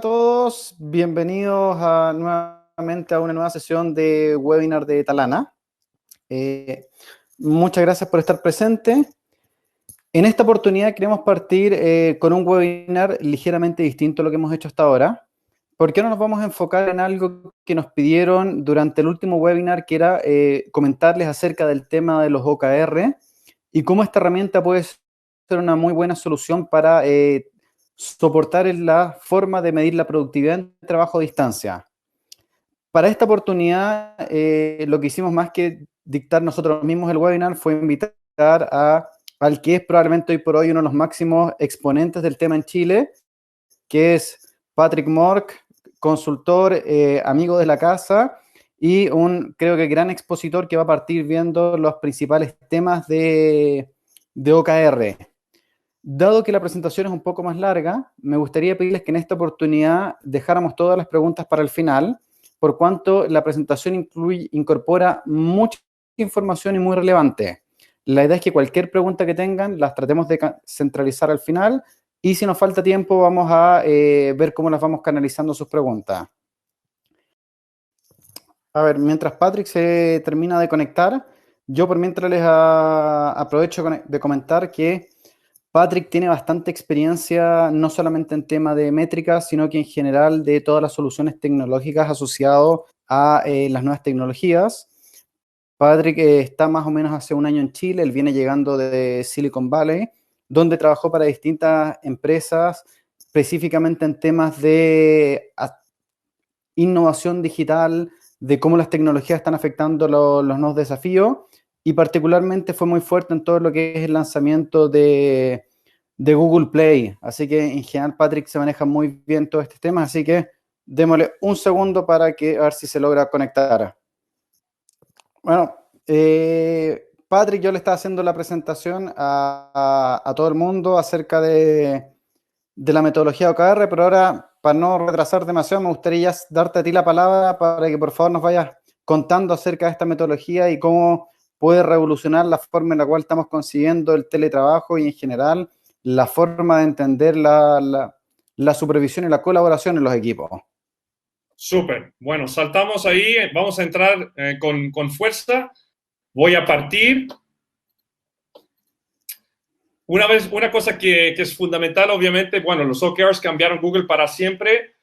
Todos, bienvenidos nuevamente a una nueva sesión de webinar de Talana. Eh, Muchas gracias por estar presente. En esta oportunidad queremos partir con un webinar ligeramente distinto a lo que hemos hecho hasta ahora. ¿Por qué no nos vamos a enfocar en algo que nos pidieron durante el último webinar, que era comentarles acerca del tema de los OKR y cómo esta herramienta puede ser una muy buena solución para soportar la forma de medir la productividad en trabajo a distancia? Para esta oportunidad, lo que hicimos más que dictar nosotros mismos el webinar fue invitar al que es probablemente hoy por hoy uno de los máximos exponentes del tema en Chile, que es Patrick Mork, consultor, amigo de la casa y creo que gran expositor que va a partir viendo los principales temas de OKR. Dado que la presentación es un poco más larga, me gustaría pedirles que en esta oportunidad dejáramos todas las preguntas para el final, por cuanto la presentación incorpora mucha información y muy relevante. La idea es que cualquier pregunta que tengan las tratemos de centralizar al final, y si nos falta tiempo vamos a ver cómo las vamos canalizando sus preguntas. A ver, mientras Patrick se termina de conectar, yo por mientras les aprovecho de comentar que Patrick tiene bastante experiencia, no solamente en tema de métricas, sino que en general de todas las soluciones tecnológicas asociadas a las nuevas tecnologías. Patrick está más o menos hace un año en Chile, él viene llegando de Silicon Valley, donde trabajó para distintas empresas, específicamente en temas de innovación digital, de cómo las tecnologías están afectando los nuevos desafíos, y particularmente fue muy fuerte en todo lo que es el lanzamiento de Google Play. Así que en general Patrick se maneja muy bien todos estos temas, así que démosle un segundo para que a ver si se logra conectar. Bueno, Patrick, yo le estaba haciendo la presentación a todo el mundo acerca de la metodología OKR, pero ahora, para no retrasar demasiado, me gustaría darte a ti la palabra para que por favor nos vayas contando acerca de esta metodología y cómo puede revolucionar la forma en la cual estamos consiguiendo el teletrabajo y en general la forma de entender la supervisión y la colaboración en los equipos. Súper. Bueno, saltamos ahí, vamos a entrar con fuerza. Voy a partir. Una cosa que es fundamental, obviamente, bueno, los OKRs cambiaron Google para siempre.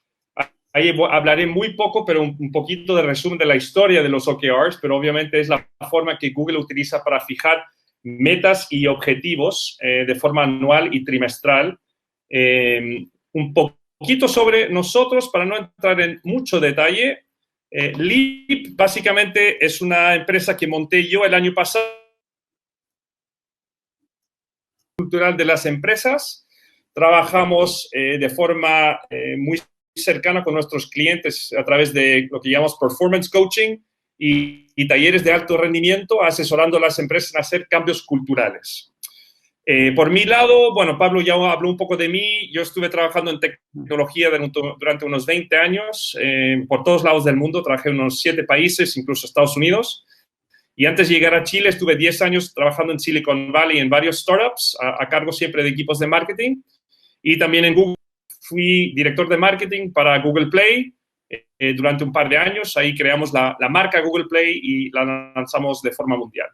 Ahí hablaré muy poco, pero un poquito de resumen de la historia de los OKRs, pero obviamente es la forma que Google utiliza para fijar metas y objetivos de forma anual y trimestral. Un poquito sobre nosotros, para no entrar en mucho detalle. Leap básicamente es una empresa que monté yo el año pasado, cultural de las empresas. Trabajamos de forma muy cercana con nuestros clientes a través de lo que llamamos performance coaching y talleres de alto rendimiento, asesorando a las empresas en hacer cambios culturales. Por mi lado, bueno, Pablo ya habló un poco de mí. Yo estuve trabajando en tecnología durante unos 20 años por todos lados del mundo. Trabajé en unos 7 países, incluso Estados Unidos. Y antes de llegar a Chile, estuve 10 años trabajando en Silicon Valley en varios startups, a cargo siempre de equipos de marketing. Y también en Google fui director de marketing para Google Play durante un par de años. Ahí creamos la marca Google Play y la lanzamos de forma mundial.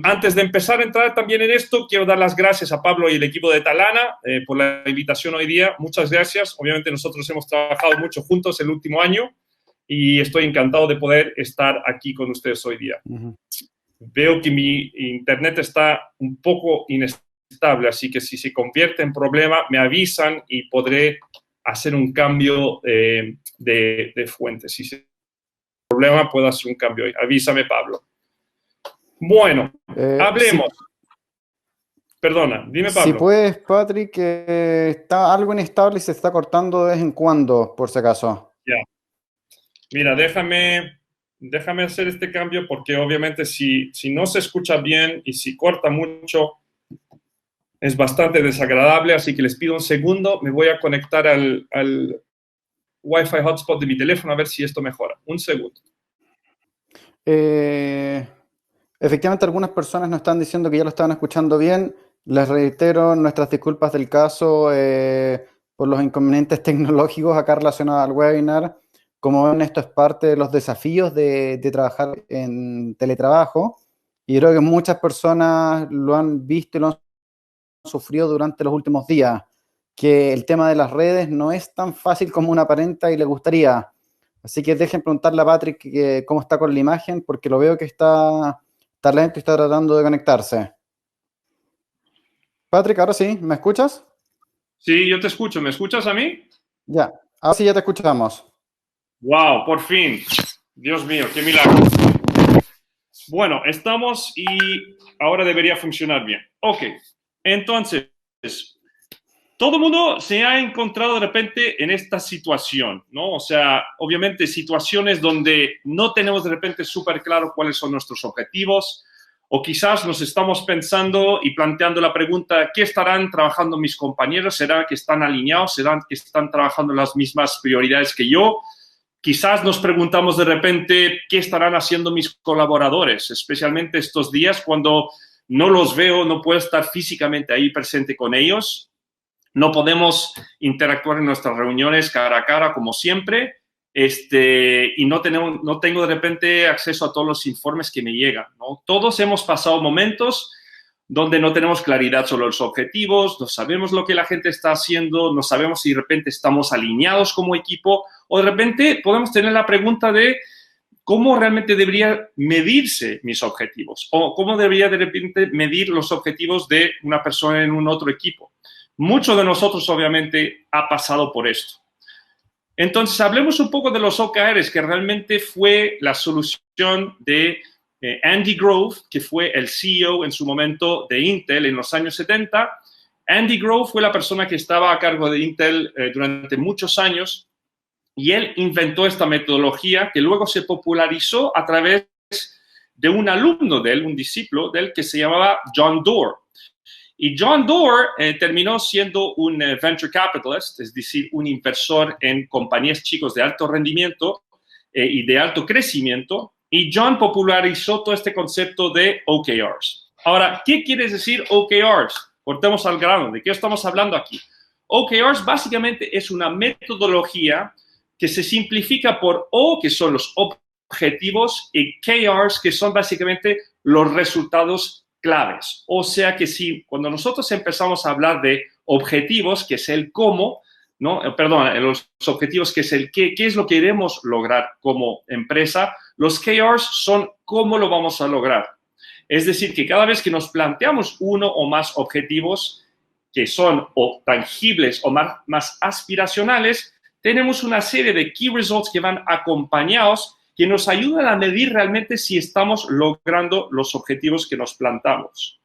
Antes de empezar a entrar también en esto, quiero dar las gracias a Pablo y el equipo de Talana por la invitación hoy día. Muchas gracias. Obviamente nosotros hemos trabajado mucho juntos el último año y estoy encantado de poder estar aquí con ustedes hoy día. Veo que mi internet está un poco inestable, así que si se convierte en problema, me avisan y podré hacer un cambio de fuente. Si se problema, puedo hacer un cambio hoy. Avísame, Pablo. Bueno, hablemos. Sí. Perdona, dime, Pablo. Si puedes, Patrick, está algo inestable y se está cortando de vez en cuando, por si acaso. Ya. Mira, déjame hacer este cambio porque obviamente si no se escucha bien y si corta mucho, es bastante desagradable, así que les pido un segundo. Me voy a conectar al Wi-Fi hotspot de mi teléfono a ver si esto mejora. Un segundo. Efectivamente, algunas personas nos están diciendo que ya lo estaban escuchando bien. Les reitero nuestras disculpas del caso por los inconvenientes tecnológicos acá relacionados al webinar. Como ven, esto es parte de los desafíos de trabajar en teletrabajo, y creo que muchas personas lo han visto y lo han sufrido durante los últimos días, que el tema de las redes no es tan fácil como una aparenta y le gustaría. Así que dejen preguntarle a Patrick cómo está con la imagen, porque lo veo que está lento y está tratando de conectarse. Patrick, ahora sí, ¿me escuchas? Sí, yo te escucho. ¿Me escuchas a mí? Ya, ahora sí ya te escuchamos. ¡Wow! Por fin. Dios mío, qué milagro. Bueno, estamos y ahora debería funcionar bien. Ok, entonces, todo el mundo se ha encontrado de repente en esta situación, ¿no? O sea, obviamente situaciones donde no tenemos de repente súper claro cuáles son nuestros objetivos, o quizás nos estamos pensando y planteando la pregunta, ¿qué estarán trabajando mis compañeros? ¿Será que están alineados? ¿Será que están trabajando las mismas prioridades que yo? Quizás nos preguntamos de repente, ¿qué estarán haciendo mis colaboradores? Especialmente estos días cuando no los veo, no puedo estar físicamente ahí presente con ellos. No podemos interactuar en nuestras reuniones cara a cara como siempre, y no tengo de repente acceso a todos los informes que me llegan, ¿no? Todos hemos pasado momentos donde no tenemos claridad sobre los objetivos, no sabemos lo que la gente está haciendo, no sabemos si de repente estamos alineados como equipo, o de repente podemos tener la pregunta de cómo realmente debería medirse mis objetivos, o cómo debería de repente medir los objetivos de una persona en un otro equipo. Muchos de nosotros, obviamente, ha pasado por esto. Entonces, hablemos un poco de los OKRs, que realmente fue la solución de Andy Grove, que fue el CEO en su momento de Intel en los años 70. Andy Grove fue la persona que estaba a cargo de Intel durante muchos años, y él inventó esta metodología que luego se popularizó a través de un alumno de él, un discípulo de él, que se llamaba John Doerr. Y John Doerr terminó siendo un venture capitalist, es decir, un inversor en compañías chicos de alto rendimiento y de alto crecimiento. Y John popularizó todo este concepto de OKRs. Ahora, ¿qué quiere decir OKRs? Cortemos al grano. ¿De qué estamos hablando aquí? OKRs básicamente es una metodología que se simplifica por O, que son los objetivos, y KRs, que son básicamente los resultados claves. O sea que si cuando nosotros empezamos a hablar de objetivos, que es el cómo, ¿no? Perdón, los objetivos, que es el qué es lo que queremos lograr como empresa, los KRs son cómo lo vamos a lograr. Es decir, que cada vez que nos planteamos uno o más objetivos que son o tangibles o más aspiracionales, tenemos una serie de key results que van acompañados, que nos ayudan a medir realmente si estamos logrando los objetivos que nos plantamos.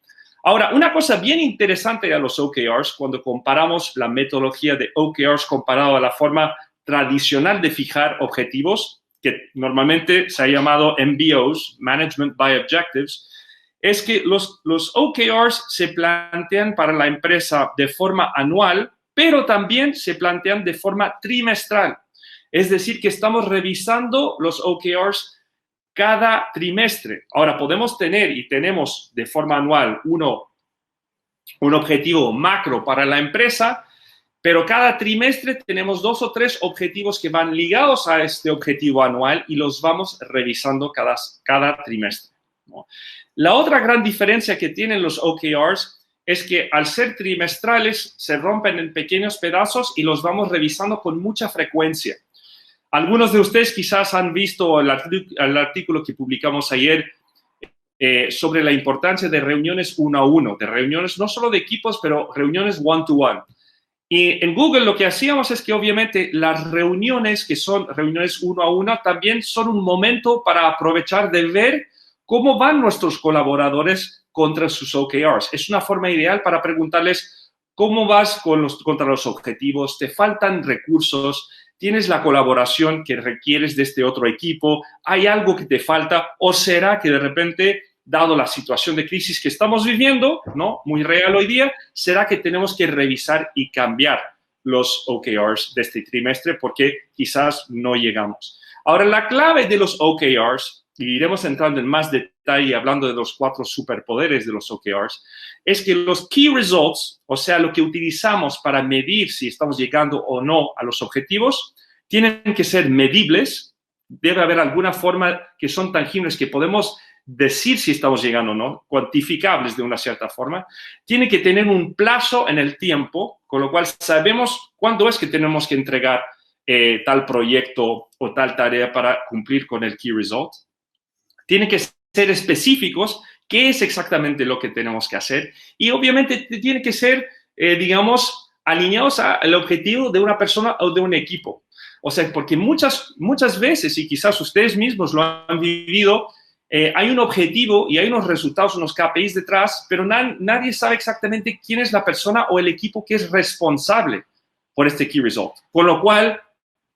Ahora, una cosa bien interesante a los OKRs, cuando comparamos la metodología de OKRs comparado a la forma tradicional de fijar objetivos, que normalmente se ha llamado MBOs, Management by Objectives, es que los OKRs se plantean para la empresa de forma anual, pero también se plantean de forma trimestral. Es decir, que estamos revisando los OKRs cada trimestre. Ahora, podemos tener y tenemos de forma anual un objetivo macro para la empresa, pero cada trimestre tenemos 2 o 3 objetivos que van ligados a este objetivo anual y los vamos revisando cada trimestre, ¿no? La otra gran diferencia que tienen los OKRs es que al ser trimestrales se rompen en pequeños pedazos y los vamos revisando con mucha frecuencia. Algunos de ustedes quizás han visto el artículo que publicamos ayer sobre la importancia de reuniones uno a uno, de reuniones no solo de equipos, pero reuniones one-to-one. Y en Google lo que hacíamos es que obviamente las reuniones que son reuniones uno a uno también son un momento para aprovechar de ver cómo van nuestros colaboradores contra sus OKRs. Es una forma ideal para preguntarles cómo vas contra los objetivos, te faltan recursos, tienes la colaboración que requieres de este otro equipo, hay algo que te falta, o será que de repente, dado la situación de crisis que estamos viviendo, ¿no? Muy real hoy día, será que tenemos que revisar y cambiar los OKRs de este trimestre porque quizás no llegamos. Ahora, la clave de los OKRs, y iremos entrando en más detalle detalle hablando de los 4 superpoderes de los OKRs, es que los key results, o sea, lo que utilizamos para medir si estamos llegando o no a los objetivos, tienen que ser medibles. Debe haber alguna forma que son tangibles, que podemos decir si estamos llegando o no, cuantificables de una cierta forma. Tiene que tener un plazo en el tiempo, con lo cual sabemos cuándo es que tenemos que entregar tal proyecto o tal tarea para cumplir con el key result. Tienen que ser específicos, qué es exactamente lo que tenemos que hacer. Y obviamente tiene que ser, digamos, alineados al objetivo de una persona o de un equipo. O sea, porque muchas veces, y quizás ustedes mismos lo han vivido, hay un objetivo y hay unos resultados, unos KPIs detrás, pero nadie sabe exactamente quién es la persona o el equipo que es responsable por este key result. Con lo cual,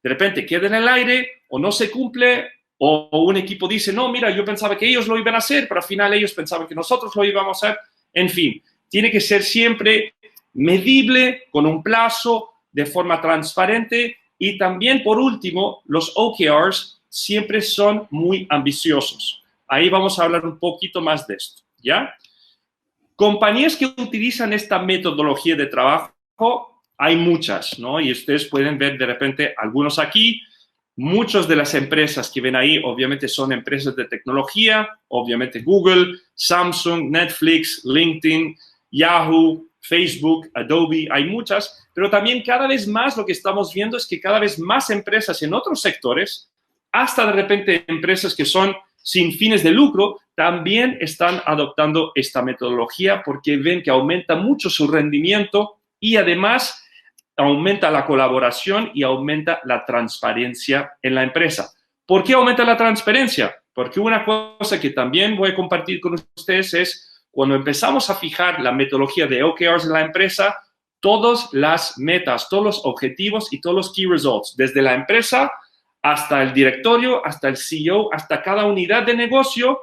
de repente queda en el aire o no se cumple, o un equipo dice, no, mira, yo pensaba que ellos lo iban a hacer, pero al final ellos pensaban que nosotros lo íbamos a hacer. En fin, tiene que ser siempre medible, con un plazo, de forma transparente. Y también, por último, los OKRs siempre son muy ambiciosos. Ahí vamos a hablar un poquito más de esto, ¿ya? Compañías que utilizan esta metodología de trabajo, hay muchas, ¿no? Y ustedes pueden ver de repente algunos aquí. Muchas de las empresas que ven ahí, obviamente, son empresas de tecnología, obviamente Google, Samsung, Netflix, LinkedIn, Yahoo, Facebook, Adobe, hay muchas, pero también cada vez más lo que estamos viendo es que cada vez más empresas en otros sectores, hasta de repente empresas que son sin fines de lucro, también están adoptando esta metodología porque ven que aumenta mucho su rendimiento y además aumenta la colaboración y aumenta la transparencia en la empresa. ¿Por qué aumenta la transparencia? Porque una cosa que también voy a compartir con ustedes es cuando empezamos a fijar la metodología de OKRs en la empresa, todas las metas, todos los objetivos y todos los key results, desde la empresa hasta el directorio, hasta el CEO, hasta cada unidad de negocio,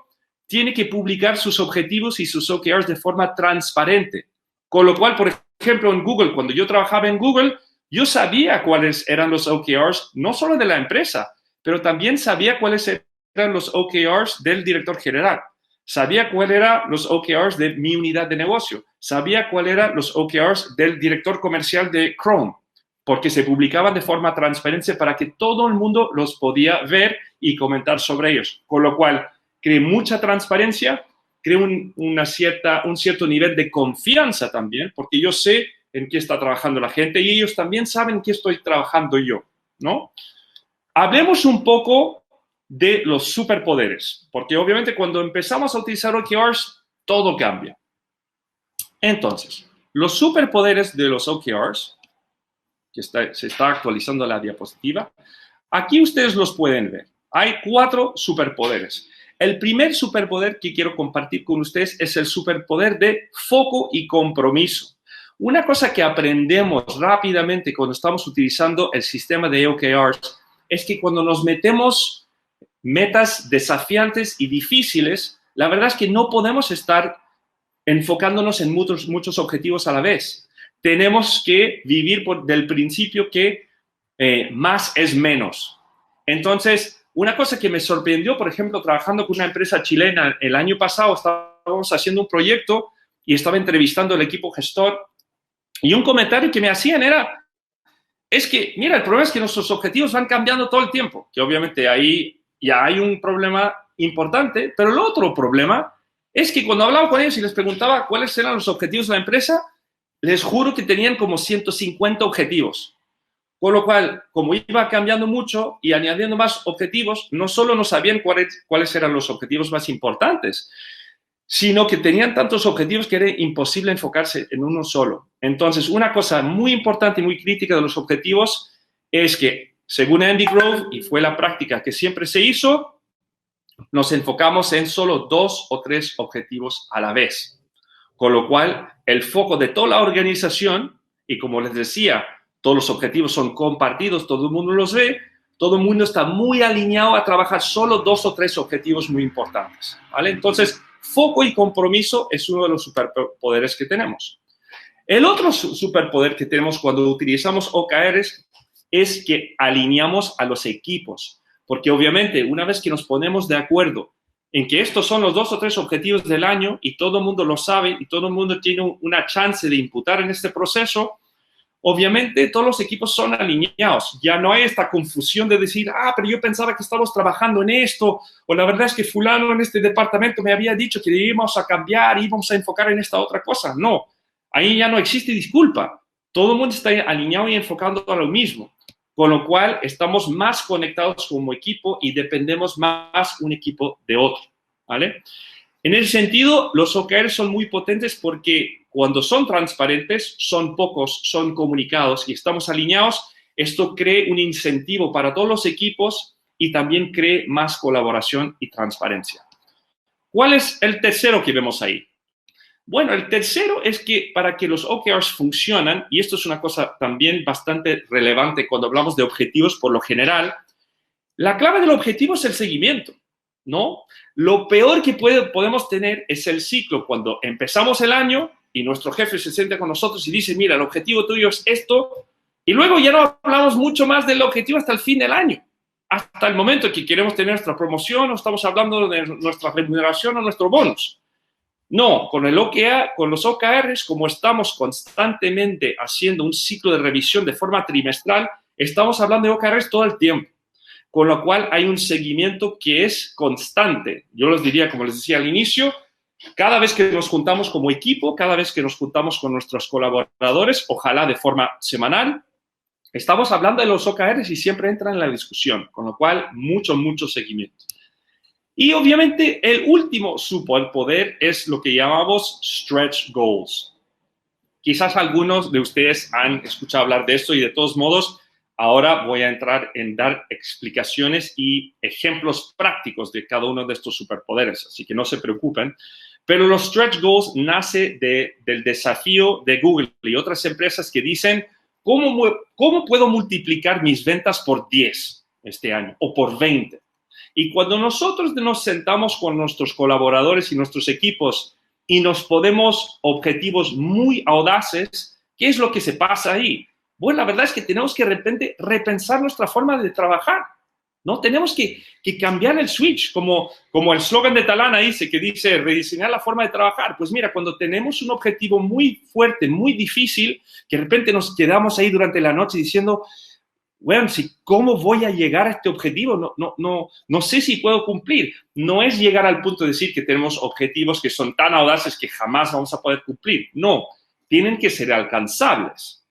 tiene que publicar sus objetivos y sus OKRs de forma transparente. Con lo cual, por ejemplo, en Google, cuando yo trabajaba en Google, yo sabía cuáles eran los OKRs, no solo de la empresa, pero también sabía cuáles eran los OKRs del director general. Sabía cuáles eran los OKRs de mi unidad de negocio. Sabía cuáles eran los OKRs del director comercial de Chrome, porque se publicaban de forma transparente para que todo el mundo los podía ver y comentar sobre ellos. Con lo cual, creé mucha transparencia, creé un cierto nivel de confianza también, porque yo sé en qué está trabajando la gente y ellos también saben en qué estoy trabajando yo, ¿no? Hablemos un poco de los superpoderes, porque obviamente cuando empezamos a utilizar OKRs, todo cambia. Entonces, los superpoderes de los OKRs, que se está actualizando la diapositiva, aquí ustedes los pueden ver. Hay 4 superpoderes. El primer superpoder que quiero compartir con ustedes es el superpoder de foco y compromiso. Una cosa que aprendemos rápidamente cuando estamos utilizando el sistema de OKRs es que cuando nos metemos metas desafiantes y difíciles, la verdad es que no podemos estar enfocándonos en muchos objetivos a la vez. Tenemos que vivir del principio que más es menos. Entonces, una cosa que me sorprendió, por ejemplo, trabajando con una empresa chilena el año pasado, estábamos haciendo un proyecto y estaba entrevistando al equipo gestor y un comentario que me hacían era, es que, mira, el problema es que nuestros objetivos van cambiando todo el tiempo, que obviamente ahí ya hay un problema importante, pero el otro problema es que cuando hablaba con ellos y les preguntaba cuáles eran los objetivos de la empresa, les juro que tenían como 150 objetivos. Con lo cual, como iba cambiando mucho y añadiendo más objetivos, no solo no sabían cuáles eran los objetivos más importantes, sino que tenían tantos objetivos que era imposible enfocarse en uno solo. Entonces, una cosa muy importante y muy crítica de los objetivos es que, según Andy Grove, y fue la práctica que siempre se hizo, nos enfocamos en solo 2 o 3 objetivos a la vez. Con lo cual, el foco de toda la organización, y como les decía, todos los objetivos son compartidos, todo el mundo los ve, todo el mundo está muy alineado a trabajar solo 2 o 3 objetivos muy importantes, ¿vale? Entonces, foco y compromiso es uno de los superpoderes que tenemos. El otro superpoder que tenemos cuando utilizamos OKRs es que alineamos a los equipos, porque obviamente una vez que nos ponemos de acuerdo en que estos son los 2 o 3 objetivos del año y todo el mundo lo sabe y todo el mundo tiene una chance de imputar en este proceso, obviamente todos los equipos son alineados. Ya no hay esta confusión de decir, pero yo pensaba que estábamos trabajando en esto, o la verdad es que fulano en este departamento me había dicho que íbamos a cambiar, íbamos a enfocar en esta otra cosa. No, ahí ya no existe disculpa. Todo el mundo está alineado y enfocando a lo mismo. Con lo cual, estamos más conectados como equipo y dependemos más un equipo de otro, ¿vale? En ese sentido, los OKRs son muy potentes porque cuando son transparentes, son pocos, son comunicados y estamos alineados. Esto crea un incentivo para todos los equipos y también crea más colaboración y transparencia. ¿Cuál es el tercero que vemos ahí? Bueno, el tercero es que para que los OKRs funcionen, y esto es una cosa también bastante relevante cuando hablamos de objetivos por lo general, la clave del objetivo es el seguimiento, ¿no? Lo peor que podemos tener es el ciclo cuando empezamos el año y nuestro jefe se sienta con nosotros y dice, mira, el objetivo tuyo es esto, y luego ya no hablamos mucho más del objetivo hasta el fin del año, hasta el momento en que queremos tener nuestra promoción o estamos hablando de nuestra remuneración o nuestro bonus. No, con los OKRs, como estamos constantemente haciendo un ciclo de revisión de forma trimestral, estamos hablando de OKRs todo el tiempo, con lo cual hay un seguimiento que es constante. Yo les diría, como les decía al inicio, cada vez que nos juntamos como equipo, cada vez que nos juntamos con nuestros colaboradores, ojalá de forma semanal, estamos hablando de los OKRs y siempre entran en la discusión, con lo cual mucho seguimiento. Y obviamente el último superpoder es lo que llamamos stretch goals. Quizás algunos de ustedes han escuchado hablar de esto y de todos modos ahora voy a entrar en dar explicaciones y ejemplos prácticos de cada uno de estos superpoderes, así que no se preocupen. Pero los stretch goals nace del desafío de Google y otras empresas que dicen, ¿cómo puedo multiplicar mis ventas por 10 este año o por 20? Y cuando nosotros nos sentamos con nuestros colaboradores y nuestros equipos y nos ponemos objetivos muy audaces, ¿qué es lo que se pasa ahí? Bueno, la verdad es que tenemos que de repente repensar nuestra forma de trabajar, ¿no? Tenemos que cambiar el switch, como el eslogan de Talana dice, que dice rediseñar la forma de trabajar. Pues mira, cuando tenemos un objetivo muy fuerte, muy difícil, que de repente nos quedamos ahí durante la noche diciendo, bueno, ¿cómo voy a llegar a este objetivo? No sé si puedo cumplir. No es llegar al punto de decir que tenemos objetivos que son tan audaces que jamás vamos a poder cumplir. No, tienen que ser alcanzables,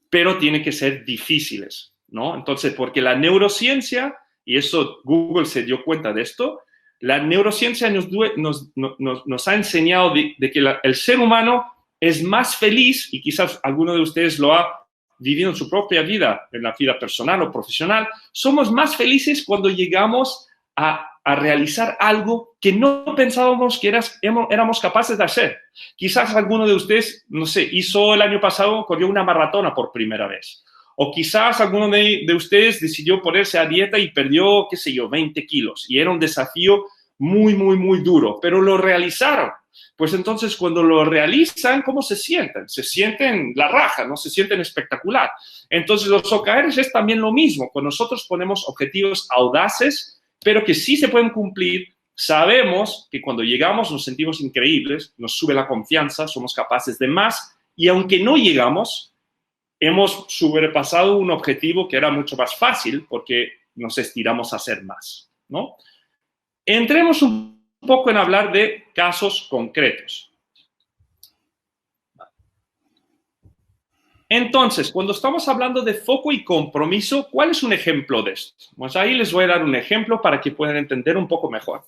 pero tienen que ser difíciles, ¿no? Entonces, porque la neurociencia, y eso Google se dio cuenta de esto, la neurociencia nos ha enseñado de que el ser humano es más feliz, y quizás alguno de ustedes lo ha vivido en su propia vida, en la vida personal o profesional, somos más felices cuando llegamos a realizar algo que no pensábamos que éramos capaces de hacer. Quizás alguno de ustedes, no sé, hizo el año pasado, corrió una maratona por primera vez. O quizás alguno de ustedes decidió ponerse a dieta y perdió, qué sé yo, 20 kilos. Y era un desafío muy duro, pero lo realizaron. Pues entonces, cuando lo realizan, ¿cómo se sienten? Se sienten la raja, ¿no? Se sienten espectacular. Entonces, los OKRs es también lo mismo. Cuando nosotros ponemos objetivos audaces, pero que sí se pueden cumplir, sabemos que cuando llegamos nos sentimos increíbles, nos sube la confianza, somos capaces de más, y aunque no llegamos, hemos sobrepasado un objetivo que era mucho más fácil porque nos estiramos a hacer más, ¿no? Entremos un poco en hablar de casos concretos. Entonces, cuando estamos hablando de foco y compromiso, ¿cuál es un ejemplo de esto? Pues ahí les voy a dar un ejemplo para que puedan entender un poco mejor.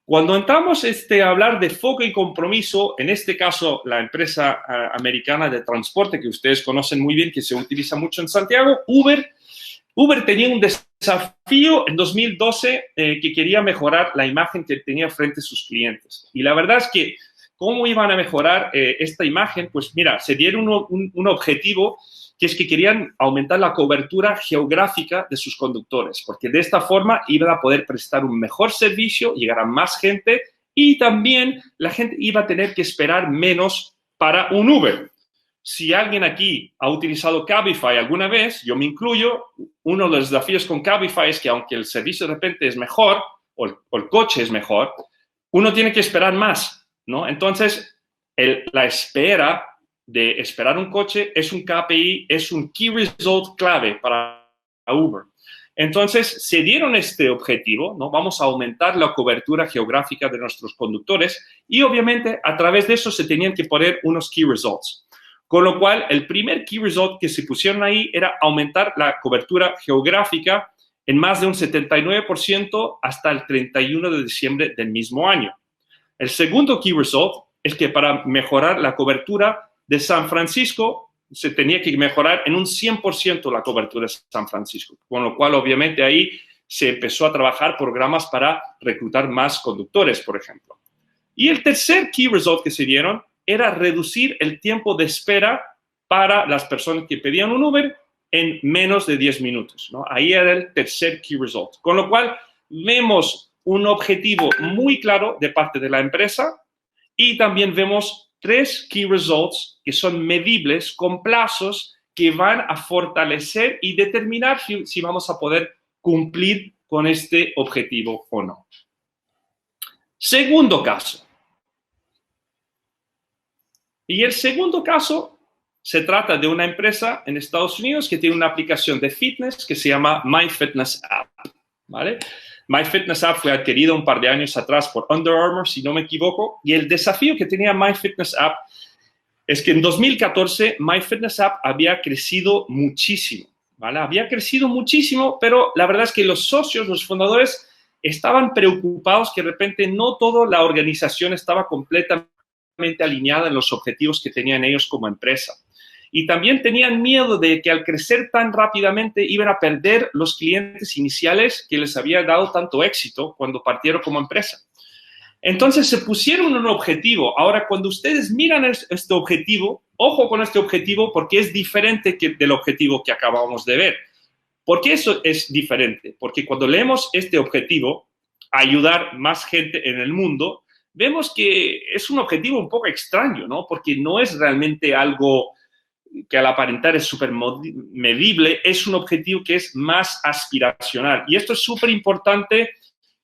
Cuando entramos a hablar de foco y compromiso, en este caso la empresa americana de transporte que ustedes conocen muy bien, que se utiliza mucho en Santiago, Uber tenía un desafío en 2012 que quería mejorar la imagen que tenía frente a sus clientes. Y la verdad es que, ¿cómo iban a mejorar esta imagen? Pues mira, se dieron un objetivo que es que querían aumentar la cobertura geográfica de sus conductores, porque de esta forma iban a poder prestar un mejor servicio, llegar a más gente y también la gente iba a tener que esperar menos para un Uber. Si alguien aquí ha utilizado Cabify alguna vez, yo me incluyo, uno de los desafíos con Cabify es que aunque el servicio de repente es mejor, o el coche es mejor, uno tiene que esperar más, ¿no? Entonces, la espera de esperar un coche es un KPI, es un Key Result clave para Uber. Entonces, se dieron este objetivo, ¿no? Vamos a aumentar la cobertura geográfica de nuestros conductores y, obviamente, a través de eso se tenían que poner unos Key Results. Con lo cual, el primer Key Result que se pusieron ahí era aumentar la cobertura geográfica en más de un 79% hasta el 31 de diciembre del mismo año. El segundo Key Result es que para mejorar la cobertura de San Francisco, se tenía que mejorar en un 100% la cobertura de San Francisco, con lo cual obviamente ahí se empezó a trabajar programas para reclutar más conductores, por ejemplo. Y el tercer Key Result que se dieron era reducir el tiempo de espera para las personas que pedían un Uber en menos de 10 minutos, ¿no? Ahí era el tercer Key Result, con lo cual vemos un objetivo muy claro de parte de la empresa y también vemos 3 Key Results que son medibles con plazos que van a fortalecer y determinar si vamos a poder cumplir con este objetivo o no. Segundo caso. Y el segundo caso se trata de una empresa en Estados Unidos que tiene una aplicación de fitness que se llama MyFitnessApp, ¿vale? MyFitnessApp fue adquirido un par de años atrás por Under Armour, si no me equivoco, y el desafío que tenía MyFitnessApp es que en 2014 MyFitnessApp había crecido muchísimo, ¿vale? Había crecido muchísimo, pero la verdad es que los socios, los fundadores, estaban preocupados que de repente no toda la organización estaba completamente alineada en los objetivos que tenían ellos como empresa. Y también tenían miedo de que al crecer tan rápidamente iban a perder los clientes iniciales que les había dado tanto éxito cuando partieron como empresa. Entonces se pusieron un objetivo. Ahora, cuando ustedes miran este objetivo, ojo con este objetivo porque es diferente del objetivo que acabamos de ver. ¿Por qué eso es diferente? Porque cuando leemos este objetivo, ayudar más gente en el mundo, vemos que es un objetivo un poco extraño, ¿no? Porque no es realmente algo que al aparentar es súper medible, es un objetivo que es más aspiracional. Y esto es súper importante,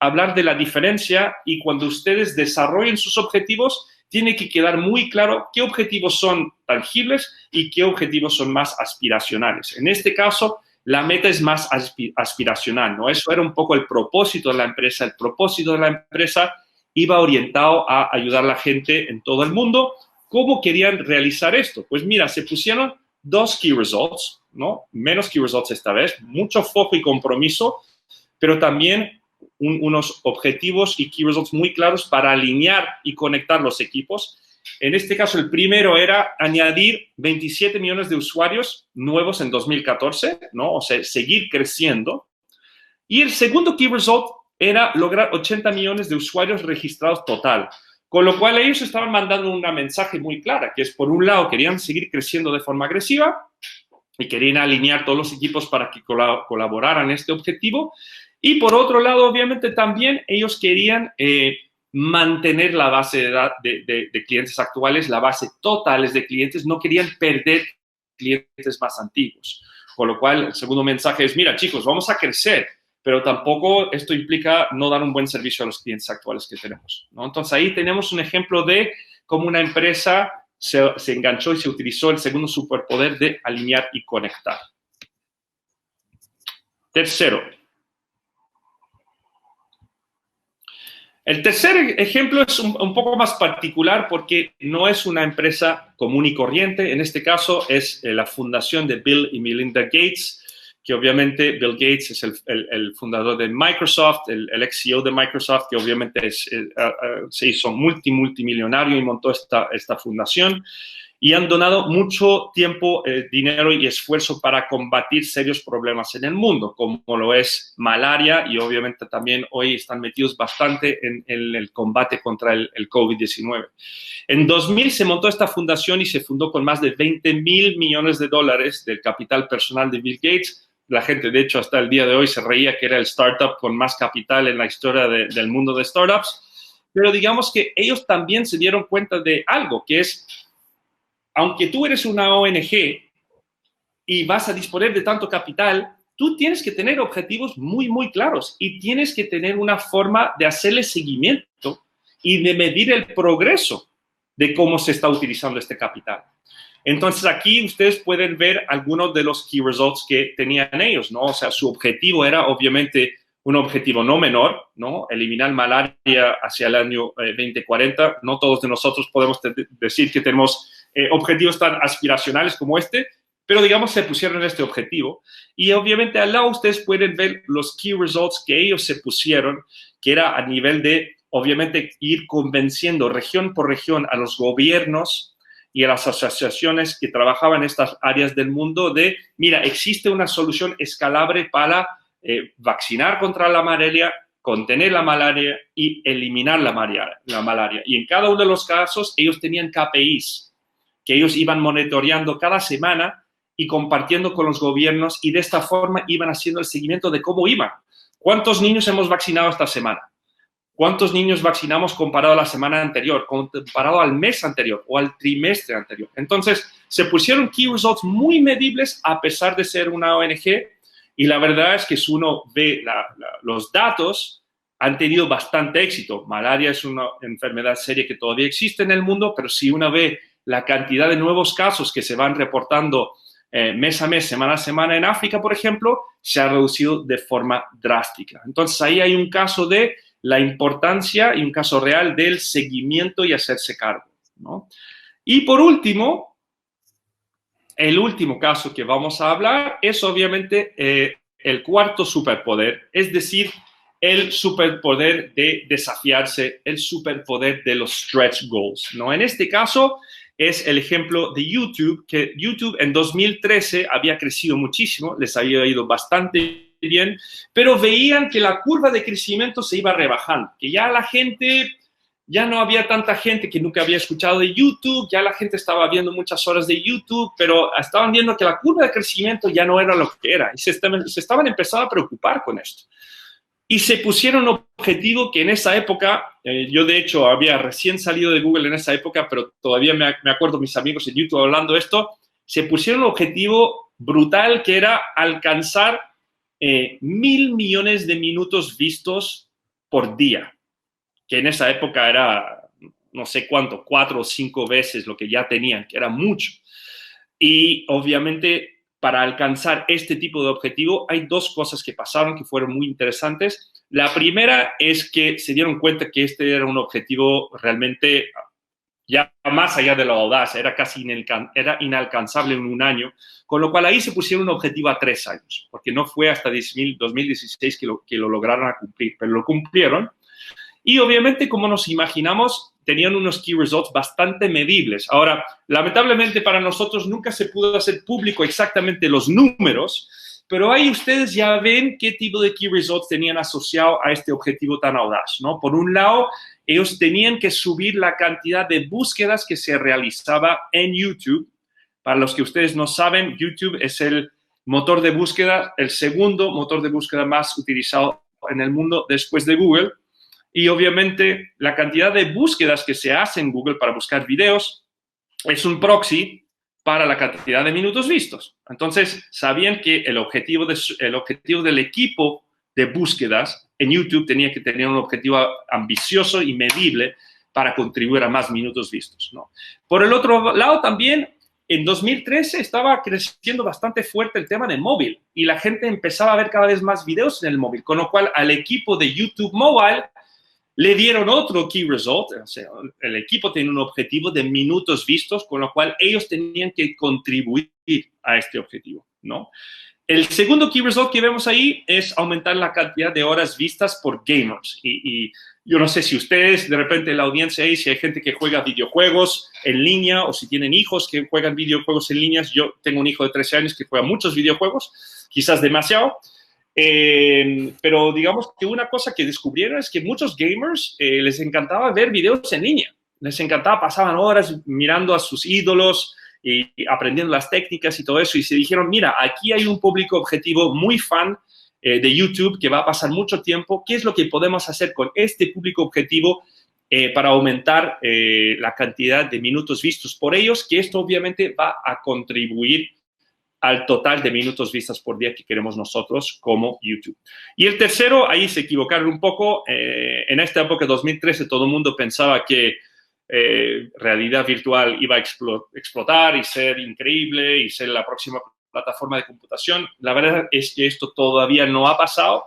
hablar de la diferencia, y cuando ustedes desarrollen sus objetivos, tiene que quedar muy claro qué objetivos son tangibles y qué objetivos son más aspiracionales. En este caso, la meta es más aspiracional, ¿no? Eso era un poco el propósito de la empresa. El propósito de la empresa iba orientado a ayudar a la gente en todo el mundo. ¿Cómo querían realizar esto? Pues mira, se pusieron 2 Key Results, ¿no? Menos Key Results esta vez, mucho foco y compromiso, pero también unos objetivos y Key Results muy claros para alinear y conectar los equipos. En este caso, el primero era añadir 27 millones de usuarios nuevos en 2014, ¿no? O sea, seguir creciendo. Y el segundo Key Result era lograr 80 millones de usuarios registrados total. Con lo cual, ellos estaban mandando una mensaje muy clara, que es, por un lado, querían seguir creciendo de forma agresiva y querían alinear todos los equipos para que colaboraran en este objetivo. Y, por otro lado, obviamente, también ellos querían mantener la base de clientes actuales, la base totales de clientes, no querían perder clientes más antiguos. Con lo cual, el segundo mensaje es, mira, chicos, vamos a crecer, pero tampoco esto implica no dar un buen servicio a los clientes actuales que tenemos, ¿no? Entonces, ahí tenemos un ejemplo de cómo una empresa se enganchó y se utilizó el segundo superpoder de alinear y conectar. Tercero. El tercer ejemplo es un poco más particular porque no es una empresa común y corriente. En este caso es la fundación de Bill y Melinda Gates, que obviamente Bill Gates es el fundador de Microsoft, el ex CEO de Microsoft, que obviamente se hizo multimillonario y montó esta fundación. Y han donado mucho tiempo, dinero y esfuerzo para combatir serios problemas en el mundo, como lo es malaria, y obviamente también hoy están metidos bastante en el combate contra el COVID-19. En 2000 se montó esta fundación y se fundó con más de 20.000 millones de dólares del capital personal de Bill Gates. La gente, de hecho, hasta el día de hoy se reía que era el startup con más capital en la historia del mundo de startups. Pero digamos que ellos también se dieron cuenta de algo, que es, aunque tú eres una ONG y vas a disponer de tanto capital, tú tienes que tener objetivos muy, muy claros y tienes que tener una forma de hacerle seguimiento y de medir el progreso de cómo se está utilizando este capital. Entonces, aquí ustedes pueden ver algunos de los key results que tenían ellos, ¿no? O sea, su objetivo era, obviamente, un objetivo no menor, ¿no? Eliminar malaria hacia el año 2040. No todos de nosotros podemos decir que tenemos objetivos tan aspiracionales como este, pero, digamos, se pusieron este objetivo. Y, obviamente, al lado ustedes pueden ver los key results que ellos se pusieron, que era a nivel de, obviamente, ir convenciendo región por región a los gobiernos y a las asociaciones que trabajaban en estas áreas del mundo de, mira, existe una solución escalable para vacinar contra la malaria, contener la malaria y eliminar la malaria. Y en cada uno de los casos, ellos tenían KPIs que ellos iban monitoreando cada semana y compartiendo con los gobiernos, y de esta forma iban haciendo el seguimiento de cómo iban. ¿Cuántos niños hemos vacunado esta semana? ¿Cuántos niños vacunamos comparado a la semana anterior, comparado al mes anterior o al trimestre anterior? Entonces, se pusieron key results muy medibles a pesar de ser una ONG, y la verdad es que si uno ve los datos, han tenido bastante éxito. Malaria es una enfermedad seria que todavía existe en el mundo, pero si uno ve la cantidad de nuevos casos que se van reportando mes a mes, semana a semana en África, por ejemplo, se ha reducido de forma drástica. Entonces, ahí hay un caso de la importancia y un caso real del seguimiento y hacerse cargo, ¿no? Y por último, el último caso que vamos a hablar es obviamente el cuarto superpoder, es decir, el superpoder de desafiarse, el superpoder de los stretch goals, ¿no? En este caso es el ejemplo de YouTube, que YouTube en 2013 había crecido muchísimo, les había ido bastante bien, pero veían que la curva de crecimiento se iba rebajando, que ya la gente, ya no había tanta gente que nunca había escuchado de YouTube, ya la gente estaba viendo muchas horas de YouTube, pero estaban viendo que la curva de crecimiento ya no era lo que era, y se estaban empezando a preocupar con esto. Y se pusieron un objetivo que en esa época, yo de hecho había recién salido de Google en esa época, pero todavía me acuerdo mis amigos en YouTube hablando de esto, se pusieron un objetivo brutal que era alcanzar 1.000 millones de minutos vistos por día, que en esa época era no sé cuánto, 4 o 5 veces lo que ya tenían, que era mucho. Y obviamente para alcanzar este tipo de objetivo hay dos cosas que pasaron que fueron muy interesantes. La primera es que se dieron cuenta que este era un objetivo realmente ya más allá de la audacia, era casi inalcanzable en un año, con lo cual ahí se pusieron un objetivo a 3 años, porque no fue hasta 2016 que lo lograron cumplir, pero lo cumplieron. Y obviamente, como nos imaginamos, tenían unos key results bastante medibles. Ahora, lamentablemente para nosotros nunca se pudo hacer público exactamente los números, pero ahí ustedes ya ven qué tipo de key results tenían asociado a este objetivo tan audaz, ¿no? Por un lado, ellos tenían que subir la cantidad de búsquedas que se realizaba en YouTube. Para los que ustedes no saben, YouTube es el motor de búsqueda, el segundo motor de búsqueda más utilizado en el mundo después de Google. Y obviamente la cantidad de búsquedas que se hace en Google para buscar videos es un proxy para la cantidad de minutos vistos. Entonces, sabían que el objetivo del equipo de búsquedas en YouTube tenía que tener un objetivo ambicioso y medible para contribuir a más minutos vistos, ¿no? Por el otro lado, también en 2013 estaba creciendo bastante fuerte el tema de móvil y la gente empezaba a ver cada vez más videos en el móvil, con lo cual al equipo de YouTube Mobile le dieron otro key result, o sea, el equipo tenía un objetivo de minutos vistos, con lo cual ellos tenían que contribuir a este objetivo, ¿no? El segundo key result que vemos ahí es aumentar la cantidad de horas vistas por gamers. Y yo no sé si ustedes, de repente en la audiencia ahí, si hay gente que juega videojuegos en línea o si tienen hijos que juegan videojuegos en línea. Yo tengo un hijo de 13 años que juega muchos videojuegos, quizás demasiado. Pero digamos que una cosa que descubrieron es que muchos gamers les encantaba ver videos en línea. Les encantaba, pasaban horas mirando a sus ídolos y aprendiendo las técnicas y todo eso. Y se dijeron, mira, aquí hay un público objetivo muy fan de YouTube que va a pasar mucho tiempo. ¿Qué es lo que podemos hacer con este público objetivo para aumentar la cantidad de minutos vistos por ellos? Que esto obviamente va a contribuir al total de minutos vistas por día que queremos nosotros como YouTube. Y el tercero, ahí se equivocaron un poco. En esta época, 2013, todo el mundo pensaba que realidad virtual iba a explotar y ser increíble y ser la próxima plataforma de computación. La verdad es que esto todavía no ha pasado,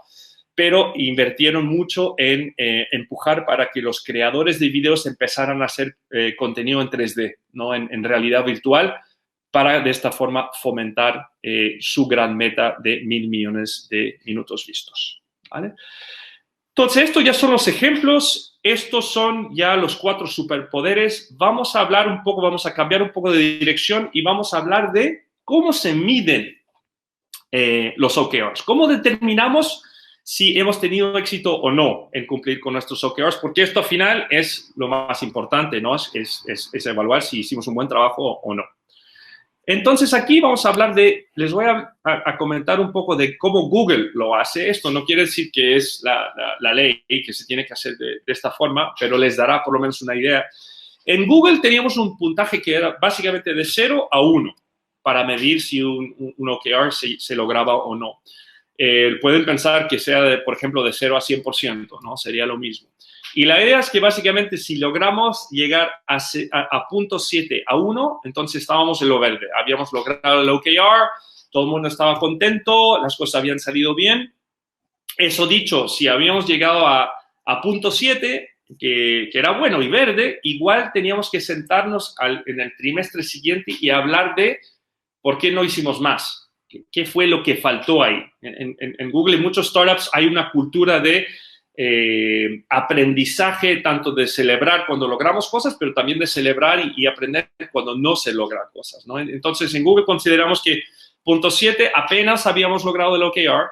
pero invirtieron mucho en empujar para que los creadores de videos empezaran a hacer contenido en 3D, ¿no? En realidad virtual, para de esta forma fomentar su gran meta de 1.000 millones de minutos vistos, ¿vale? Entonces, estos ya son los ejemplos, estos son ya los 4 superpoderes. Vamos a hablar un poco, vamos a cambiar un poco de dirección y vamos a hablar de cómo se miden los OKRs. ¿Cómo determinamos si hemos tenido éxito o no en cumplir con nuestros OKRs? Porque esto al final es lo más importante, ¿no? Es evaluar si hicimos un buen trabajo o no. Entonces, aquí vamos a hablar les voy a comentar un poco de cómo Google lo hace. Esto no quiere decir que es la ley que se tiene que hacer de esta forma, pero les dará por lo menos una idea. En Google teníamos un puntaje que era básicamente de 0 a 1 para medir si un OKR se lograba o no. Pueden pensar que sea, por ejemplo, de 0 a 100%, ¿no? Sería lo mismo. Y la idea es que básicamente si logramos llegar a punto 7 a 1, entonces estábamos en lo verde. Habíamos logrado el OKR, todo el mundo estaba contento, las cosas habían salido bien. Eso dicho, si habíamos llegado a punto 7, que era bueno y verde, igual teníamos que sentarnos en el trimestre siguiente y hablar de por qué no hicimos más. ¿Qué fue lo que faltó ahí? En Google, en muchos startups, hay una cultura de aprendizaje, tanto de celebrar cuando logramos cosas, pero también de celebrar y aprender cuando no se logran cosas, ¿no? Entonces, en Google consideramos que punto 7 apenas habíamos logrado el OKR,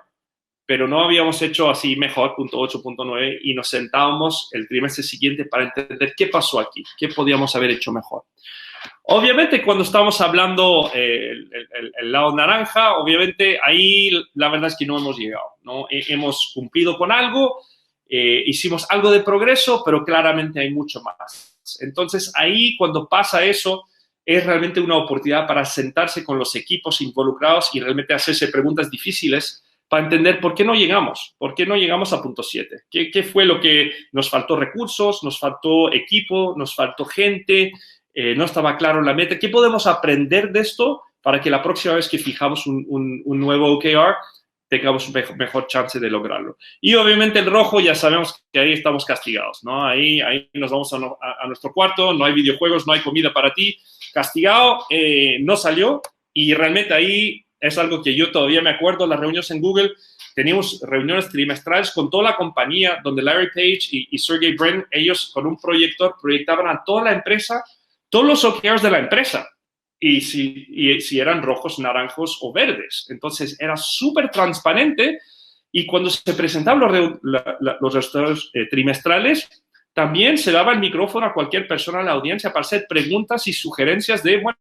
pero no habíamos hecho así mejor, punto 8, punto 9, y nos sentábamos el trimestre siguiente para entender qué pasó aquí, qué podíamos haber hecho mejor. Obviamente, cuando estamos hablando el lado naranja, obviamente ahí la verdad es que no hemos llegado, ¿no? Hemos cumplido con algo, hicimos algo de progreso, pero claramente hay mucho más. Entonces, ahí cuando pasa eso, es realmente una oportunidad para sentarse con los equipos involucrados y realmente hacerse preguntas difíciles para entender por qué no llegamos a punto 7. ¿Qué fue lo que nos faltó? Recursos, nos faltó equipo, nos faltó gente, no estaba claro la meta. ¿Qué podemos aprender de esto para que la próxima vez que fijamos un nuevo OKR tengamos un mejor chance de lograrlo? Y obviamente el rojo, ya sabemos que ahí estamos castigados, ¿no? Ahí nos vamos a nuestro cuarto, no hay videojuegos, no hay comida para ti, castigado, no salió, y realmente ahí es algo que yo todavía me acuerdo, las reuniones en Google, teníamos reuniones trimestrales con toda la compañía, donde Larry Page y Sergey Brin, ellos con un proyector proyectaban a toda la empresa, todos los OKRs de la empresa, y si eran rojos, naranjos o verdes. Entonces, era súper transparente, y cuando se presentaban los resultados trimestrales, también se daba el micrófono a cualquier persona en la audiencia para hacer preguntas y sugerencias de, bueno,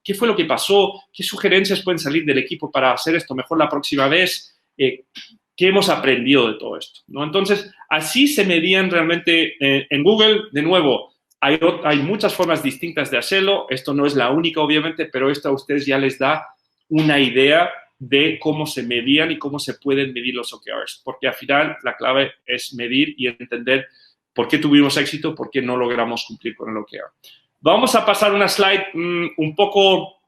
¿qué fue lo que pasó? ¿Qué sugerencias pueden salir del equipo para hacer esto mejor la próxima vez? ¿Qué hemos aprendido de todo esto? ¿No? Entonces, así se medían realmente en Google. De nuevo, hay muchas formas distintas de hacerlo. Esto no es la única, obviamente, pero esto a ustedes ya les da una idea de cómo se medían y cómo se pueden medir los OKRs. Porque al final la clave es medir y entender por qué tuvimos éxito, por qué no logramos cumplir con el OKR. Vamos a pasar una slide un poco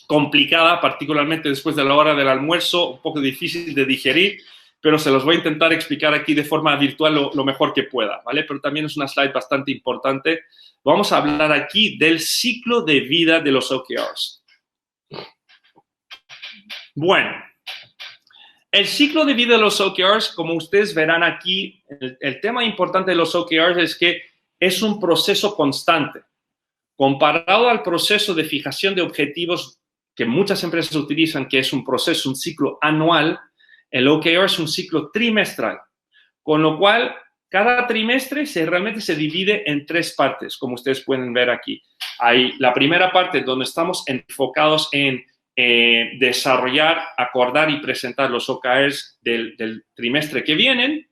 complicada, particularmente después de la hora del almuerzo, un poco difícil de digerir, pero se los voy a intentar explicar aquí de forma virtual lo mejor que pueda, ¿vale? Pero también es una slide bastante importante. Vamos a hablar aquí del ciclo de vida de los OKRs. Bueno, el ciclo de vida de los OKRs, como ustedes verán aquí, el tema importante de los OKRs es que es un proceso constante. Comparado al proceso de fijación de objetivos que muchas empresas utilizan, que es un proceso, un ciclo anual, el OKR es un ciclo trimestral. Con lo cual, cada trimestre realmente se divide en 3 partes, como ustedes pueden ver aquí. Hay la primera parte donde estamos enfocados en desarrollar, acordar y presentar los OKRs del trimestre que vienen.